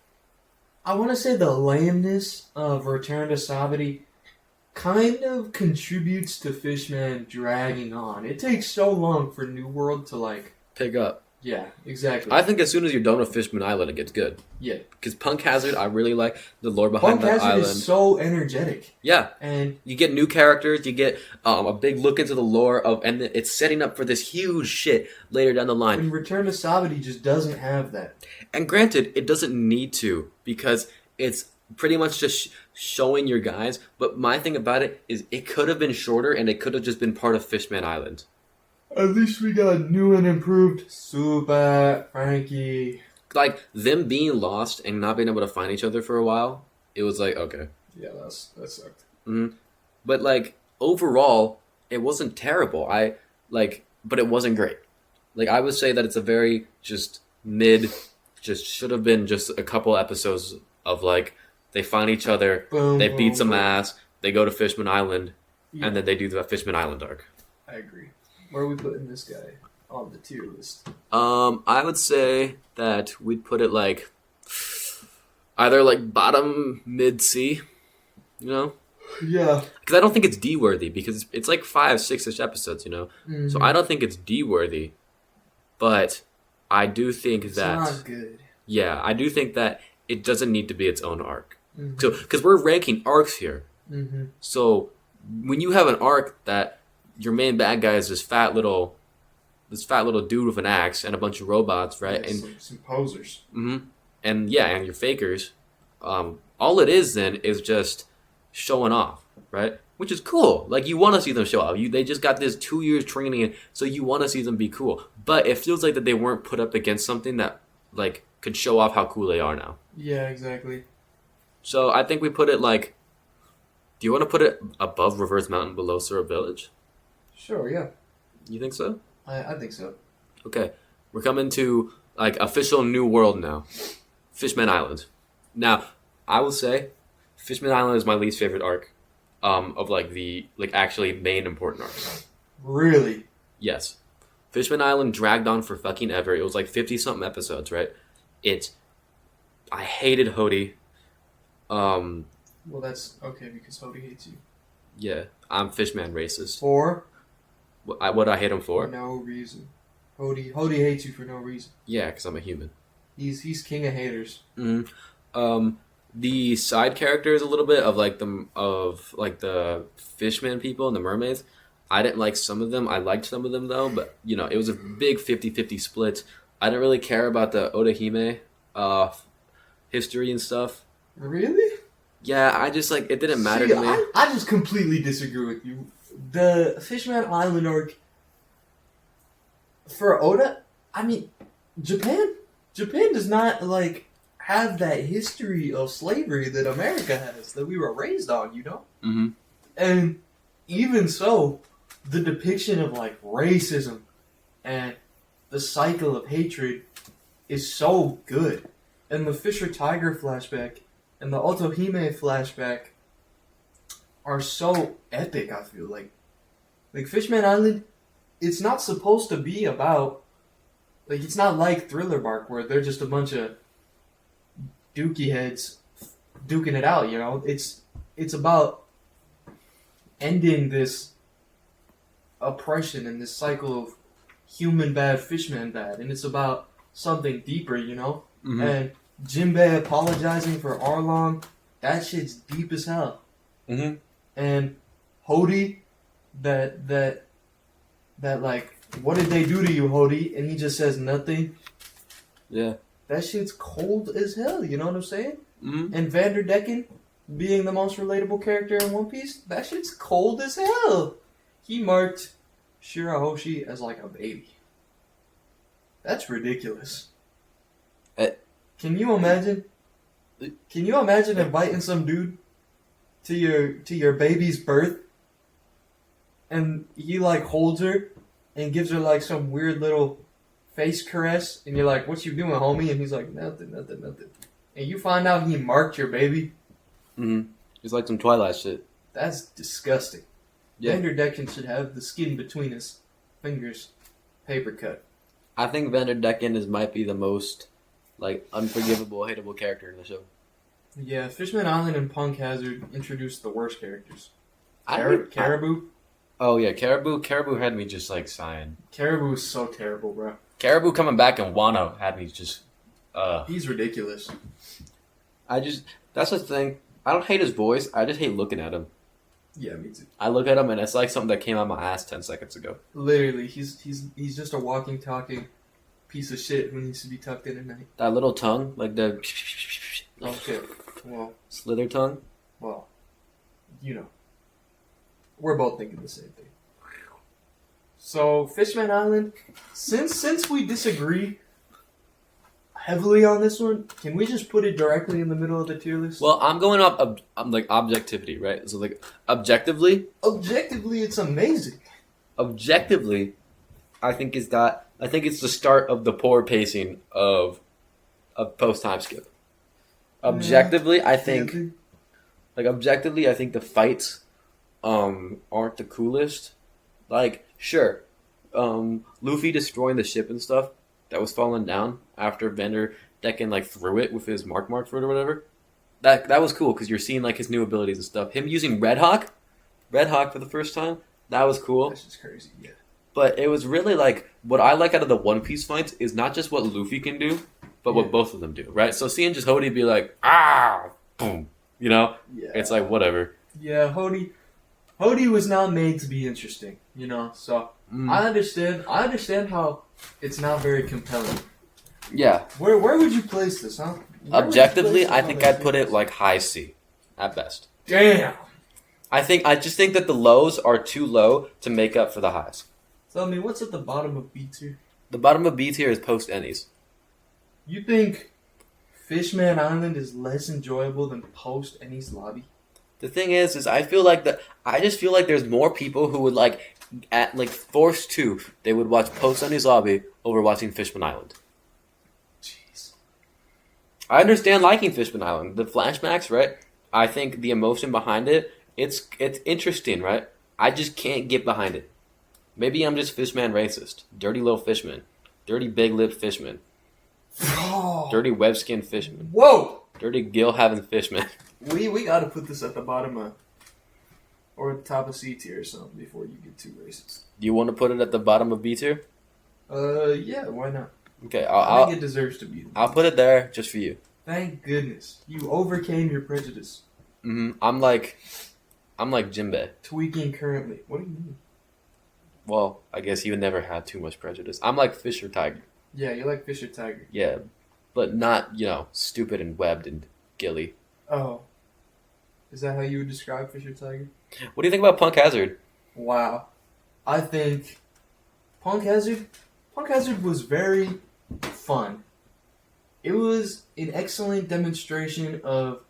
I want to say the lameness of Return to Sabaody kind of contributes to Fishman dragging on. It takes so long for New World to, like, pick up. Yeah, exactly. I think as soon as you're done with Fishman Island, it gets good. Yeah. Because Punk Hazard, I really like the lore behind that island. Punk Hazard is so energetic. Yeah. And you get new characters, you get a big look into the lore and it's setting up for this huge shit later down the line. And Return to Sabaody just doesn't have that. And granted, it doesn't need to, because it's pretty much just showing your guys. But my thing about it is it could have been shorter and it could have just been part of Fishman Island. At least we got new and improved Super Frankie. Like, them being lost and not being able to find each other for a while, it was like, okay. Yeah, that sucked. Mm-hmm. But, like, overall, it wasn't terrible. But it wasn't great. Like, I would say that it's a very just just should have been just a couple episodes of, like, they find each other, boom, they beat some ass, they go to Fishman Island, and then they do the Fishman Island arc. I agree. Where are we putting this guy on the tier list? I would say that we'd put it like either like bottom mid C. You know, Yeah. because I don't think it's D worthy because it's like 5, 6-ish episodes. You know, so I don't think it's D worthy, but I do think It's that not good. yeah, I do think that it doesn't need to be its own arc. Mm-hmm. So because we're ranking arcs here, Mm-hmm. so when you have an arc that your main bad guy is this fat little dude with an axe and a bunch of robots, right? Yeah, And some posers. and yeah, and your fakers. All it is then is just showing off, right? Which is cool. Like you want to see them show off. They just got this 2 years training, in, so you want to see them be cool. But it feels like that they weren't put up against something that like could show off how cool they are now. Yeah, exactly. So I think we put it like. Do you want to put it above Reverse Mountain, below Syrup Village? Sure, yeah. You think so? I think so. Okay, we're coming to like official new world now, Fishman Island. Now, I will say, Fishman Island is my least favorite arc, of like the like actually main important arcs. Really? Yes, Fishman Island dragged on for fucking ever. It was like 50-something episodes, right? I hated Hody. Well, that's okay because Hody hates you. Yeah, I'm Fishman racist. For What I hate him for? no reason. Hody hates you for no reason. Yeah, because I'm a human. He's king of haters. The side characters a little bit of the fishman people and the mermaids. I didn't like some of them. I liked some of them though, but you know, it was a big 50-50 split. I didn't really care about the Odahime history and stuff. Really? Yeah, I just like it didn't matter See, to me. I just completely disagree with you. The Fishman Island arc for Oda, I mean, Japan does not like have that history of slavery that America has, that we were raised on, you know? Mm-hmm. And even so, the depiction of like racism and the cycle of hatred is so good. And the Fisher Tiger flashback and the Otohime flashback are so epic, I feel like. Like Fishman Island, it's not supposed to be about, like, it's not like Thriller Bark where they're just a bunch of dookie heads duking it out, you know? It's about ending this oppression and this cycle of human bad, fishman bad, and it's about something deeper, you know? Mm-hmm. And Jinbei apologizing for Arlong, that shit's deep as hell. Mm-hmm. And Hody, that like, what did they do to you, Hody? And he just says nothing. Yeah. That shit's cold as hell, you know what I'm saying? Mm-hmm. And Vanderdecken being the most relatable character in One Piece, that shit's cold as hell. He marked Shirahoshi as like a baby. That's ridiculous. Can you imagine? Can you imagine inviting some dude to your baby's birth, and he like holds her and gives her like some weird little face caress, and you're like, "What you doing, homie?" And he's like, "Nothing." And you find out he marked your baby. Mm-hmm. It's like some Twilight shit. That's disgusting. Yeah. Vanderdecken should have the skin between his fingers paper cut. I think Vanderdecken might be the most like unforgivable, hateable character in the show. Yeah, Fishman Island and Punk Hazard introduced the worst characters. Caribou. Caribou had me just like sighing. Caribou is so terrible, bro. Caribou coming back and Wano had me just. He's ridiculous. That's the thing. I don't hate his voice. I just hate looking at him. Yeah, me too. I look at him and it's like something that came out my ass 10 seconds ago. Literally, he's just a walking, talking piece of shit who needs to be tucked in at night. That little tongue, like the Okay, well, slither tongue. well, you know, we're both thinking the same thing. So, Fishman Island, since we disagree heavily on this one, can we just put it directly in the middle of the tier list? Well, I'm going up. I'm like objectivity, right? So like objectively, It's amazing. Objectively, I think it's the start of the poor pacing of post time skip. Objectively, I think the fights aren't the coolest. Like, sure, Luffy destroying the ship and stuff that was falling down after Vanderdecken like threw it with his mark fruit or whatever. that was cool because you're seeing like his new abilities and stuff. Him using Red Hawk for the first time, that was cool. That's just crazy. Yeah. But it was really like what I like out of the One Piece fights is not just what Luffy can do, but what both of them do, right? So seeing just Hody be like, boom, you know, it's like whatever. Yeah, Hody was not made to be interesting, you know. So I understand how it's not very compelling. Yeah. Where would you place this, huh? Objectively, I think I'd put it like high C at best. Damn. I just think that the lows are too low to make up for the highs. Tell me, what's at the bottom of B tier? The bottom of B tier is post Ennies. You think Fishman Island is less enjoyable than post Ennies Lobby? The thing is I just feel like there's more people who would forced to, they would watch post Ennies Lobby over watching Fishman Island. Jeez. I understand liking Fishman Island. The flashbacks, right? I think the emotion behind it, it's interesting, right? I just can't get behind it. Maybe I'm just fishman racist. Dirty little fishman. Dirty big-lipped fishman. Dirty web-skinned fishman. Whoa! Dirty gill-having fishman. We gotta put this at the bottom of, or at the top of C tier or something before you get too racist. Do you want to put it at the bottom of B tier? Yeah, why not? Okay, I think it deserves to be. I'll put it there just for you. Thank goodness. You overcame your prejudice. I'm like Jinbei. Tweaking currently. What do you mean? Well, I guess you never had too much prejudice. I'm like Fisher Tiger. Yeah, you like Fisher Tiger. Yeah, but not, stupid and webbed and gilly. Oh. Is that how you would describe Fisher Tiger? What do you think about Punk Hazard? Wow. I think Punk Hazard was very fun. It was an excellent demonstration of,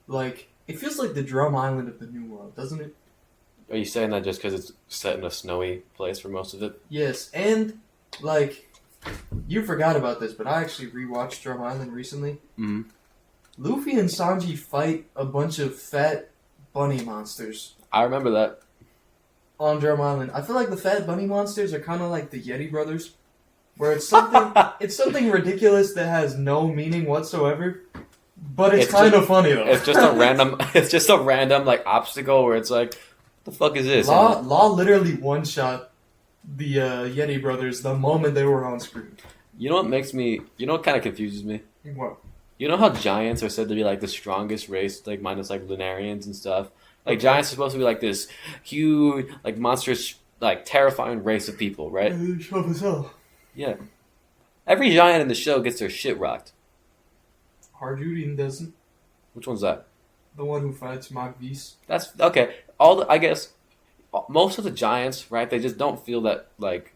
it feels like the Drum Island of the New World, doesn't it? Are you saying that just because it's set in a snowy place for most of it? Yes, and, you forgot about this, but I actually rewatched Drum Island recently. Mm-hmm. Luffy and Sanji fight a bunch of fat bunny monsters. I remember that. On Drum Island. I feel like the fat bunny monsters are kind of like the Yeti brothers, where it's something ridiculous that has no meaning whatsoever, but it's kind of funny though. It's just a random obstacle where it's like, what the fuck is this? Law literally one-shot the Yeti brothers the moment they were on screen. You know what kind of confuses me? What? You know how giants are said to be the strongest race, minus Lunarians and stuff? Giants are supposed to be this huge, monstrous, terrifying race of people, right? Sure as hell. Yeah. Every giant in the show gets their shit rocked. Harjudian doesn't. Which one's that? The one who fights Mach Vis. That's okay. I guess most of the giants, right? They just don't feel that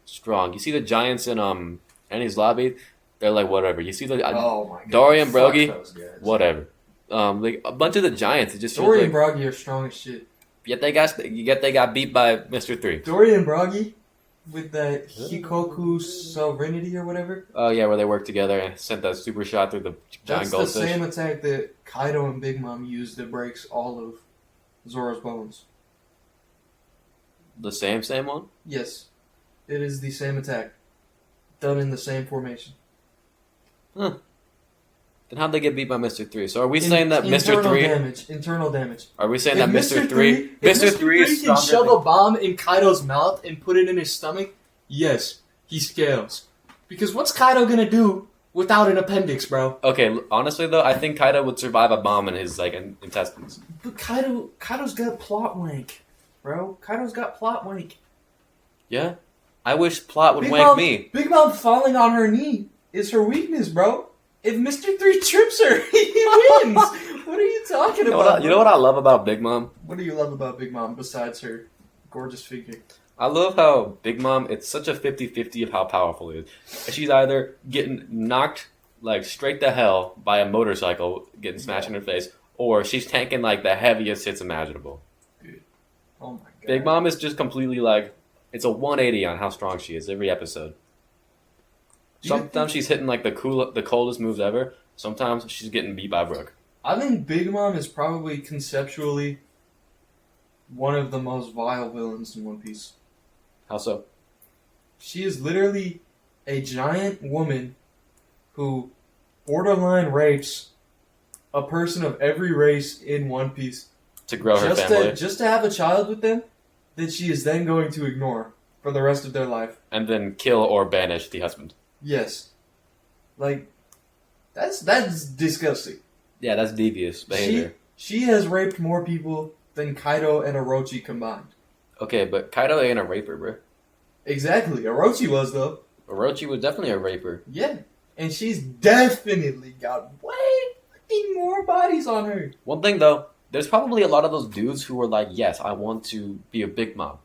strong. You see the giants in Ennies Lobby, they're whatever. You see the oh my god, Dorian Brogy, whatever. A bunch of the giants. It just Dorian and Brogy are strong as shit. Yet they got beat by Mr. 3. Dorian and Brogy with that Hikoku Serenity or whatever. Oh yeah, where they worked together and sent that super shot through the giant goldfish. That's the same attack that Kaido and Big Mom used that breaks all of Zoro's bones. The same one? Yes. It is the same attack. Done in the same formation. Huh. Then how'd they get beat by Mr. 3? So are we saying that Mr. 3... Internal damage. Are we saying that Mr. 3... Mr. 3 is can shove a bomb in Kaido's mouth and put it in his stomach? Yes. He scales. Because what's Kaido gonna do without an appendix, bro? Okay, honestly though, I think Kaido would survive a bomb in his, intestines. But Kaido's got plot wank, bro. Kaido's got plot wank. Yeah? I wish plot would wank me. Big Mom falling on her knee is her weakness, bro. If Mr. 3 trips her, he wins. What are you talking about? You know what I love about Big Mom? What do you love about Big Mom besides her gorgeous figure? I love how Big Mom, it's such a 50-50 of how powerful it is. She's either getting knocked straight to hell by a motorcycle getting smashed in her face, or she's tanking the heaviest hits imaginable. Dude. Oh my god. Big Mom is just completely it's a 180 on how strong she is every episode. Sometimes she's hitting the coldest moves ever. Sometimes she's getting beat by Brook. I think Big Mom is probably conceptually one of the most vile villains in One Piece. How so? She is literally a giant woman who borderline rapes a person of every race in One Piece To grow her just family. just to have a child with them that she is then going to ignore for the rest of their life. And then kill or banish the husband. Yes. Like, that's disgusting. Yeah, that's devious behavior. She has raped more people than Kaido and Orochi combined. Okay, but Kaido ain't a raper, bro. Exactly. Orochi was, though. Orochi was definitely a raper. Yeah. And she's definitely got way fucking more bodies on her. One thing, though, there's probably a lot of those dudes who were like, yes, I want to be a big mom.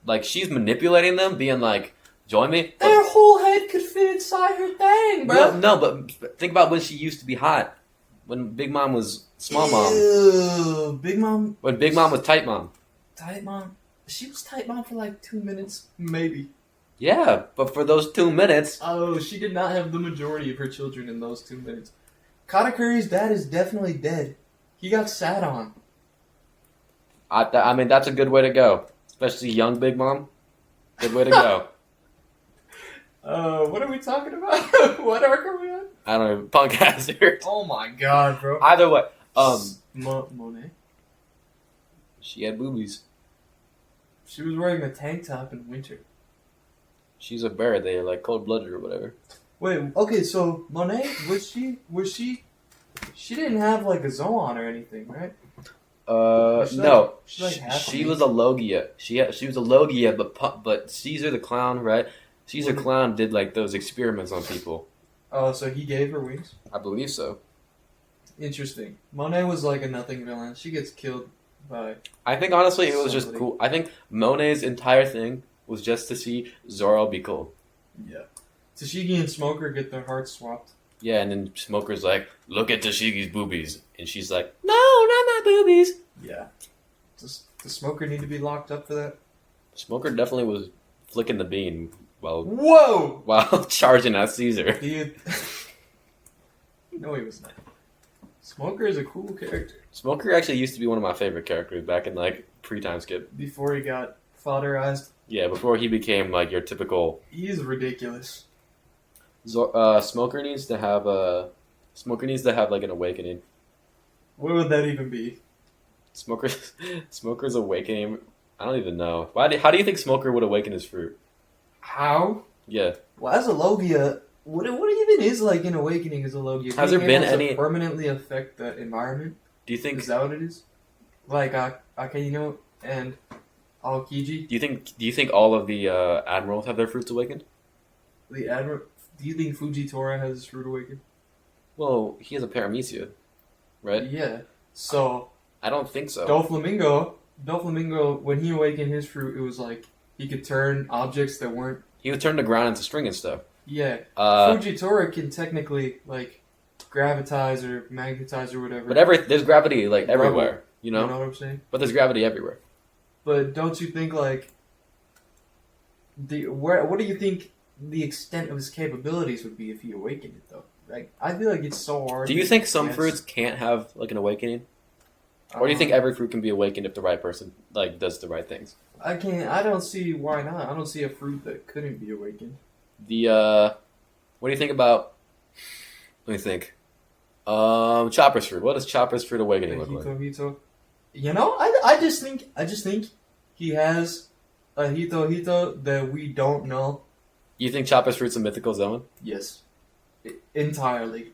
Like, she's manipulating them, being like, join me. Their whole head could fit inside her thing, bro. No, but think about when she used to be hot. When Big Mom was small mom. Ew, Big Mom. When Big Mom was tight mom. Tight Mom. She was Tight Mom for like 2 minutes, maybe. Yeah, but for those 2 minutes. Oh, she did not have the majority of her children in those 2 minutes. Katakuri's dad is definitely dead. He got sat on. I mean, that's a good way to go. Especially young Big Mom. Good way to go. What are we talking about? What arc are we on? I don't know. Punk hazard. Oh my god, bro. Either way. Monet. She had boobies. She was wearing a tank top in winter. She's a bear. They're like cold-blooded or whatever. Wait, okay, so Monet, she didn't have like a Zoan or anything, right? No. She's like half She of was me. a Logia. She was a Logia, but Caesar the clown, right? Caesar clown did like those experiments on people. Oh, so he gave her wings? I believe so. Interesting. Monet was like a nothing villain. She gets killed by... I think honestly it was just Somebody. cool. I think Monet's entire thing was just to see Zoro be cold. Yeah. Tashigi and Smoker get their hearts swapped. Yeah, and then Smoker's like, look at Tashigi's boobies. And she's like, no, not my boobies. Yeah. Does the Smoker need to be locked up for that? Smoker definitely was flicking the bean Whoa! while charging at Caesar. Dude. No, he was not. Smoker is a cool character. Smoker actually used to be one of my favorite characters back in like pre-time skip. Before he got fodderized. Yeah, before he became like your typical. He is ridiculous. Smoker needs to have like an awakening. What would that even be? Smoker's awakening. I don't even know. How do you think Smoker would awaken his fruit? How? Yeah. Well, as a Logia, what even is like an awakening as a Logia? Has there Being been able to any- permanently affect the environment? Do you think? Is that what it is? Like Akaino and Aokiji? Do you think all of the admirals have their fruits awakened? The Admiral. Do you think Fujitora has his fruit awakened? Well, he has a paramecia, right? Yeah. So I don't think so. Doflamingo, when he awakened his fruit, it was like he could turn objects that weren't. He would turn the ground into string and stuff. Yeah. Uh, Fujitora can technically like gravitize or magnetize or whatever. but there's gravity like everywhere, you know? You know what I'm saying? But there's gravity everywhere. But don't you think like what do you think the extent of his capabilities would be if he awakened it though? Like I feel like it's so hard. Do you to think some guess. fruits can't have like an awakening, or do you think every fruit can be awakened if the right person like does the right things? I can't. I don't see why not. I don't see a fruit that couldn't be awakened. What do you think about? Let me think. Chopper's fruit. What does Chopper's fruit awakening look like? Hito. You know, I just think he has a Hito that we don't know. You think Chopper's fruit's a mythical zone? Yes, entirely.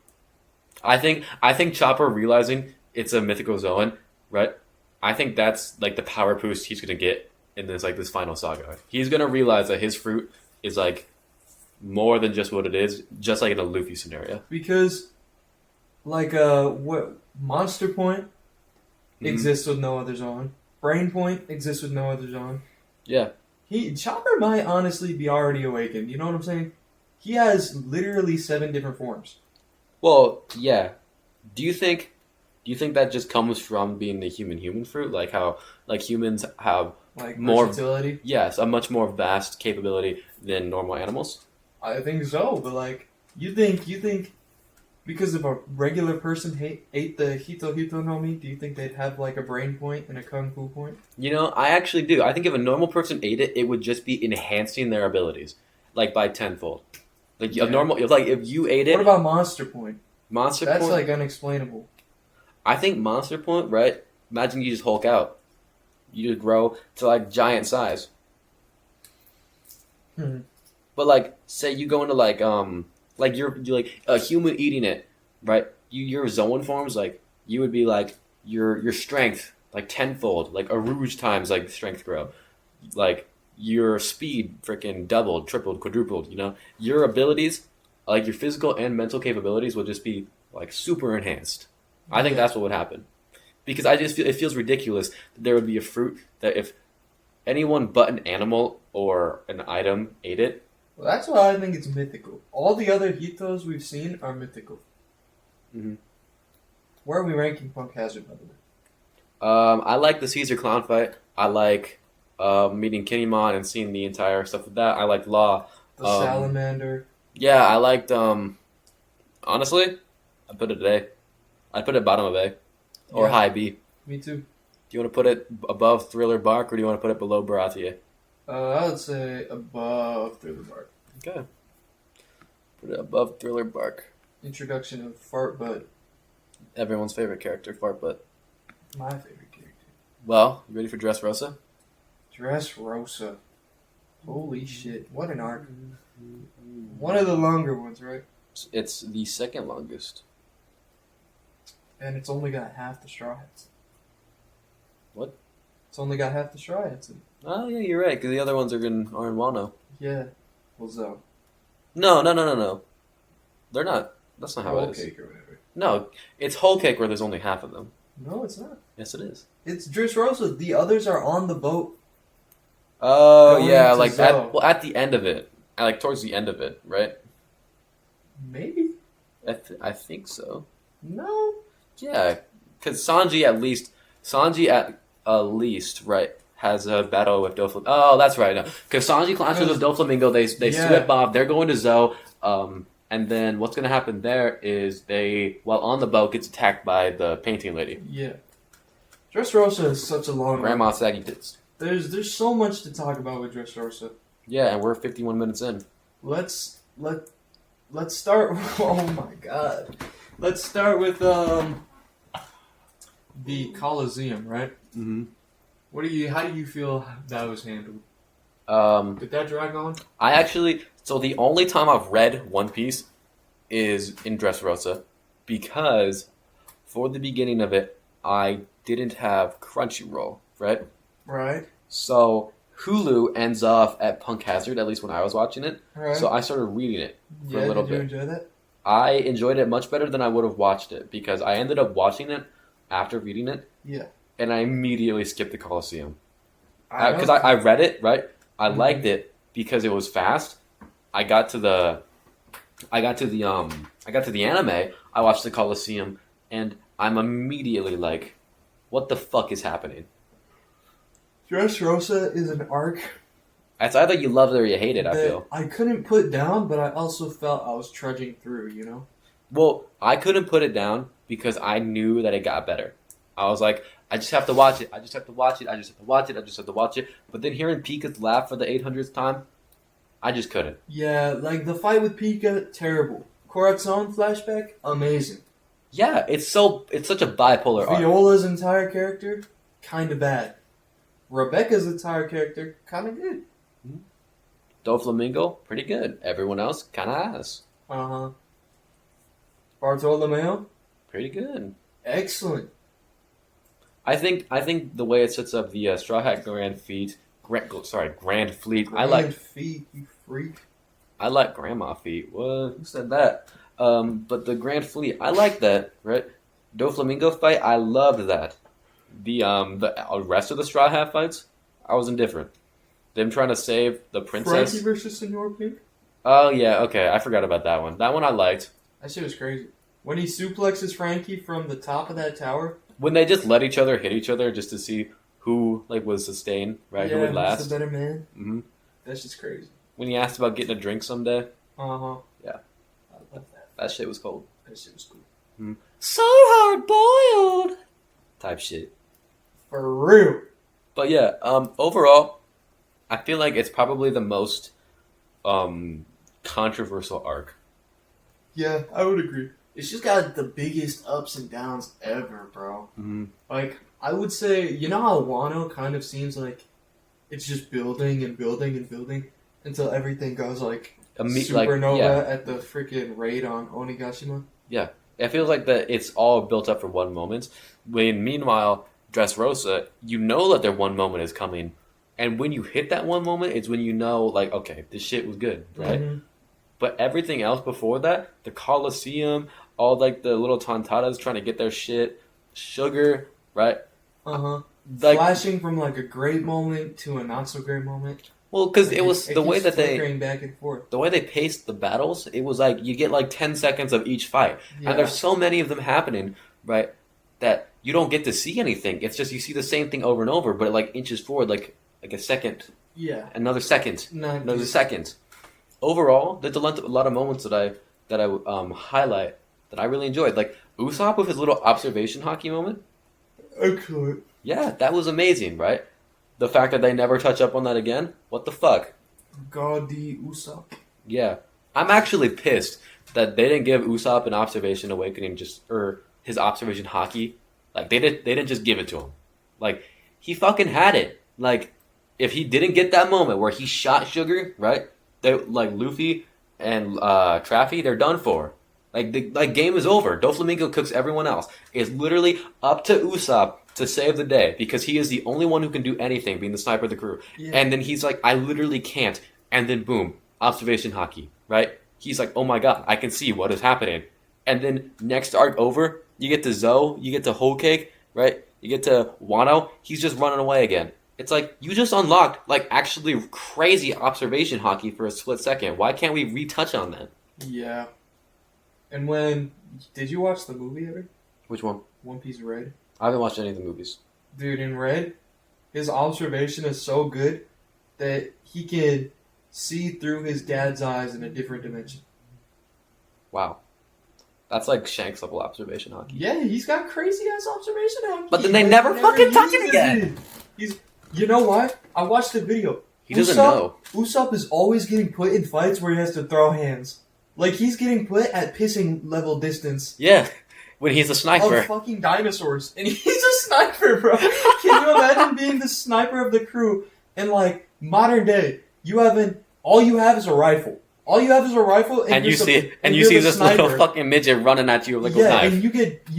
I think Chopper realizing it's a mythical zone, right? I think that's like the power boost he's gonna get in this final saga. He's gonna realize that his fruit is like more than just what it is, just like in a Luffy scenario. Because, like, what Monster Point exists with no other zone. Brain Point exists with no other zone. Yeah. Chopper might honestly be already awakened. You know what I'm saying? He has literally 7 different forms. Well, yeah. Do you think that just comes from being the human fruit? Like how humans have Like more versatility. yes, a much more vast capability than normal animals. I think so, but like you think because if a regular person ate the Hito no Mi, do you think they'd have like a brain point and a kung fu point? You know, I actually do. I think if a normal person ate it, it would just be enhancing their abilities, like by tenfold. Like Yeah. if you ate it, What about Monster Point? Monster That's Point. like unexplainable. I think Monster Point, right? Imagine you just Hulk out. You just grow to like giant size. Hmm. But like, say you go into like you're like a human eating it, right? Your zone forms like you would be like your strength like tenfold, like a rouge times like strength grow, like your speed freaking doubled, tripled, quadrupled. You know, your abilities, like your physical and mental capabilities, will just be like super enhanced. I think Yeah. that's what would happen because I just feel it feels ridiculous that there would be a fruit that if anyone but an animal or an item ate it. Well, that's why I think it's mythical. All the other Hitos we've seen are mythical. Mm-hmm. Where are we ranking Punk Hazard, by the way? I like the Caesar clown fight. I like meeting Kinemon and seeing the entire stuff with that. I like Law. The Salamander. Yeah, I liked. Honestly, I put it at A. I put it bottom of A or Yeah. high B. Me too. Do you want to put it above Thriller Bark or do you want to put it below Baratheon? I would say above Thriller Bark. Okay. Put it above Thriller Bark. Introduction of Fart Butt. Everyone's favorite character, Fartbutt. My favorite character. Well, you ready for Dressrosa? Dressrosa. Holy shit. What an arc. One of the longer ones, right? It's the second longest. And it's only got half the Straw Hats. What? It's only got half the Straw Hats in it. Oh, yeah, you're right, because the other ones are in Wano. Yeah. Well, so. No. They're not. That's not how Roll it is. cake or whatever. No, it's Whole Cake where there's only half of them. No, it's not. Yes, it is. It's Dressrosa. The others are on the boat. Oh, Going yeah, to like Zoe. at the end of it. Like towards the end of it, right? Maybe. I think so. No. Yeah, because Sanji at least, right, has a battle with Doflamingo. Oh, that's right. No, because Sanji clashes with Doflamingo, they Yeah. swip off. They're going to Zoe. And then what's going to happen there is they, while on the boat, gets attacked by the painting lady. Yeah. Dressrosa is such a long Grandma Saggy Tits. There's so much to talk about with Dressrosa. Yeah, and we're 51 minutes in. Let's start. Oh my god. Let's start with the Colosseum, right? Mm-hmm. How do you feel that was handled? Did that drag on? So the only time I've read One Piece is in Dressrosa because for the beginning of it, I didn't have Crunchyroll, right? Right. So Hulu ends off at Punk Hazard, at least when I was watching it. Right. So I started reading it for a little did you bit. enjoy that? I enjoyed it much better than I would have watched it because I ended up watching it after reading it. Yeah. And I immediately skipped the Colosseum. Because know. I read it, right? I Mhm. liked it because it was fast. I got to the anime, I watched the Colosseum, and I'm immediately like, what the fuck is happening? Dressrosa is an arc It's either you love it or you hate it, I that feel. I couldn't put down, but I also felt I was trudging through, you know? Well, I couldn't put it down because I knew that it got better. I was like, I just have to watch it. I just have to watch it. I just have to watch it. I just have to watch it. But then hearing Pika's laugh for the 800th time, I just couldn't. Yeah, like the fight with Pika, terrible. Corazon flashback, amazing. Yeah, it's such a bipolar arc. Viola's entire character, kinda bad. Rebecca's entire character, kinda good. Doflamingo, pretty good. Everyone else, kind of ass. Uh-huh. Bartolomeo, Pretty good. excellent. I think the way it sets up the Straw Hat Grand Fleet. Grand Fleet. Grand feet, you freak. I like Grandma Feet. What? Who said that? But the Grand Fleet, I like that. Right? Doflamingo fight, I loved that. The rest of the Straw Hat fights, I was indifferent. Them trying to save the princess. Frankie versus Senor Pink? Oh yeah, okay, I forgot about that one. That one I liked. That shit was crazy. When he suplexes Frankie from the top of that tower. When they just let each other hit each other just to see who was sustained, right? Yeah, Who would who's last? the better man? Mm-hmm. That's just crazy. When he asked about getting a drink someday, Uh-huh. Yeah. I love that. that shit was cold. That shit was cool. So hard boiled type shit. For real. But yeah, overall, I feel like it's probably the most controversial arc. Yeah, I would agree. it's just got the biggest ups and downs ever, bro. Mm-hmm. Like, I would say, you know how Wano kind of seems like it's just building and building and building until everything goes like supernova at the freaking raid on Onigashima? Yeah. It feels like that it's all built up for one moment. When meanwhile, Dressrosa, you know that their one moment is coming. And when you hit that one moment, it's when you know, like, okay, this shit was good, right? Mm-hmm. But everything else before that, the Colosseum, all like the little Tontadas trying to get their shit, Sugar, right? Uh-huh. Like, flashing from like a great moment to a not so great moment. well, because it was the way that back and forth. The way they paced the battles, it was like you get like 10 seconds of each fight. Yeah. And there's so many of them happening, right, that you don't get to see anything. It's just you see the same thing over and over, but it like inches forward like a second. Yeah. Another second. No, Another second. Overall, there's a lot of moments that I highlight that I really enjoyed. Like Usopp with his little observation hockey moment. Excellent. Yeah, that was amazing, right? The fact that they never touch up on that again, what the fuck? Gaudy Usopp. Yeah. I'm actually pissed that they didn't give Usopp an observation awakening or his observation hockey. Like they didn't just give it to him. Like he fucking had it. Like if he didn't get that moment where he shot Sugar, right? They like Luffy and Traffy, they're done for. Like the game is over. Doflamingo cooks everyone else. It's literally up to Usopp to save the day because he is the only one who can do anything, being the sniper of the crew. Yeah. And then he's like, I literally can't. And then boom, observation hockey, right? He's like, oh my god, I can see what is happening. And then next arc over, you get to Zoe, you get to Whole Cake, right? You get to Wano, he's just running away again. It's like, you just unlocked like actually crazy observation hockey for a split second. Why can't we retouch on that? Yeah. And did you watch the movie ever? Which one? One Piece Red. I haven't watched any of the movies. Dude, in Red, his observation is so good that he can see through his dad's eyes in a different dimension. Wow. That's like Shanks level observation hockey. Yeah, he's got crazy ass observation hockey. But then they never fucking touch it again. You know why? I watched the video. He doesn't know. Usopp is always getting put in fights where he has to throw hands. Like he's getting put at pissing level distance. Yeah. When he's a sniper. Of fucking dinosaurs. And he's a sniper, bro. Can you imagine being the sniper of the crew in, like, modern day? All you have is a rifle. All you have is a rifle, and you see this little fucking midget running at you with a knife. And you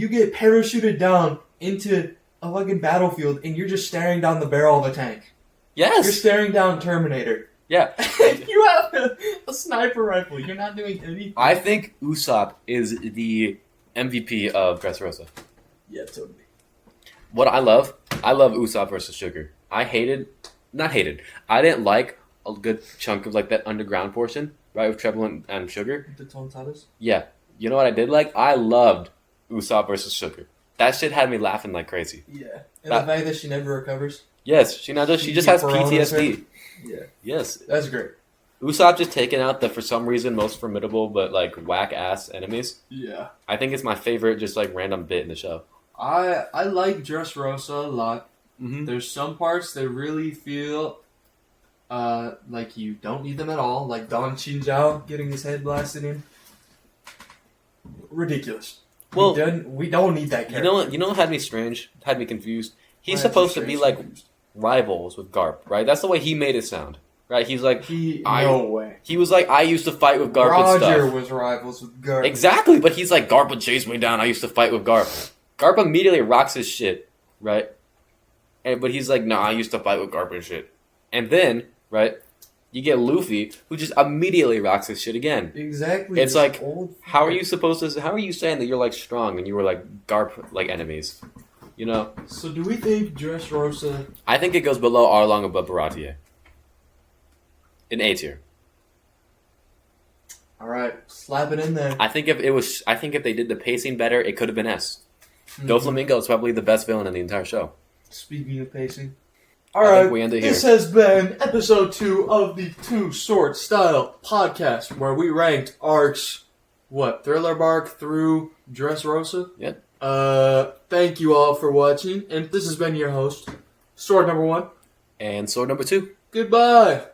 get parachuted down into a fucking battlefield, and you're just staring down the barrel of a tank. Yes. You're staring down Terminator. Yeah. You have a sniper rifle. You're not doing anything. I think Usopp is the MVP of Dressrosa. Yeah, totally. What I love Usopp versus Sugar. I didn't like a good chunk of like that underground portion, right, with Treble and Sugar. The Tontadas? Yeah. You know what I did like? I loved Usopp versus Sugar. That shit had me laughing like crazy. Yeah. And the fact that she never recovers. Yes, she just has PTSD. Yeah. Yes. That's great. Usopp just taking out the, for some reason, most formidable but, like, whack-ass enemies. Yeah. I think it's my favorite just, like, random bit in the show. I like Dressrosa a lot. Mm-hmm. There's some parts that really feel like you don't need them at all. Like Don Chinzhao getting his head blasted in. Ridiculous. Well, we don't need that character. You know what had me strange? Had me confused? He's supposed to be, like, rivals with Garp, right? That's the way he made it sound. Right, he's like, no way. He was like, I used to fight with Garp and stuff. Roger was rivals with Garp. Exactly, but he's like, Garp would chase me down. I used to fight with Garp. Garp immediately rocks his shit, right? But he's like, nah, I used to fight with Garp and shit. And then, right, you get Luffy, who just immediately rocks his shit again. Exactly. It's like, how are you saying that you're like strong and you were like Garp like enemies? You know? So do we think Dressrosa... I think it goes below Arlong above Baratier. In A tier. Alright, slap it in there. I think if they did the pacing better, it could have been S. Doflamingo is probably the best villain in the entire show. Speaking of pacing. Alright, this has been episode 2 of the Two Sword Style podcast, where we ranked ARCS, Thriller Bark through Dressrosa? Yep. Thank you all for watching, and this has been your host, Sword number 1. And Sword number 2. Goodbye!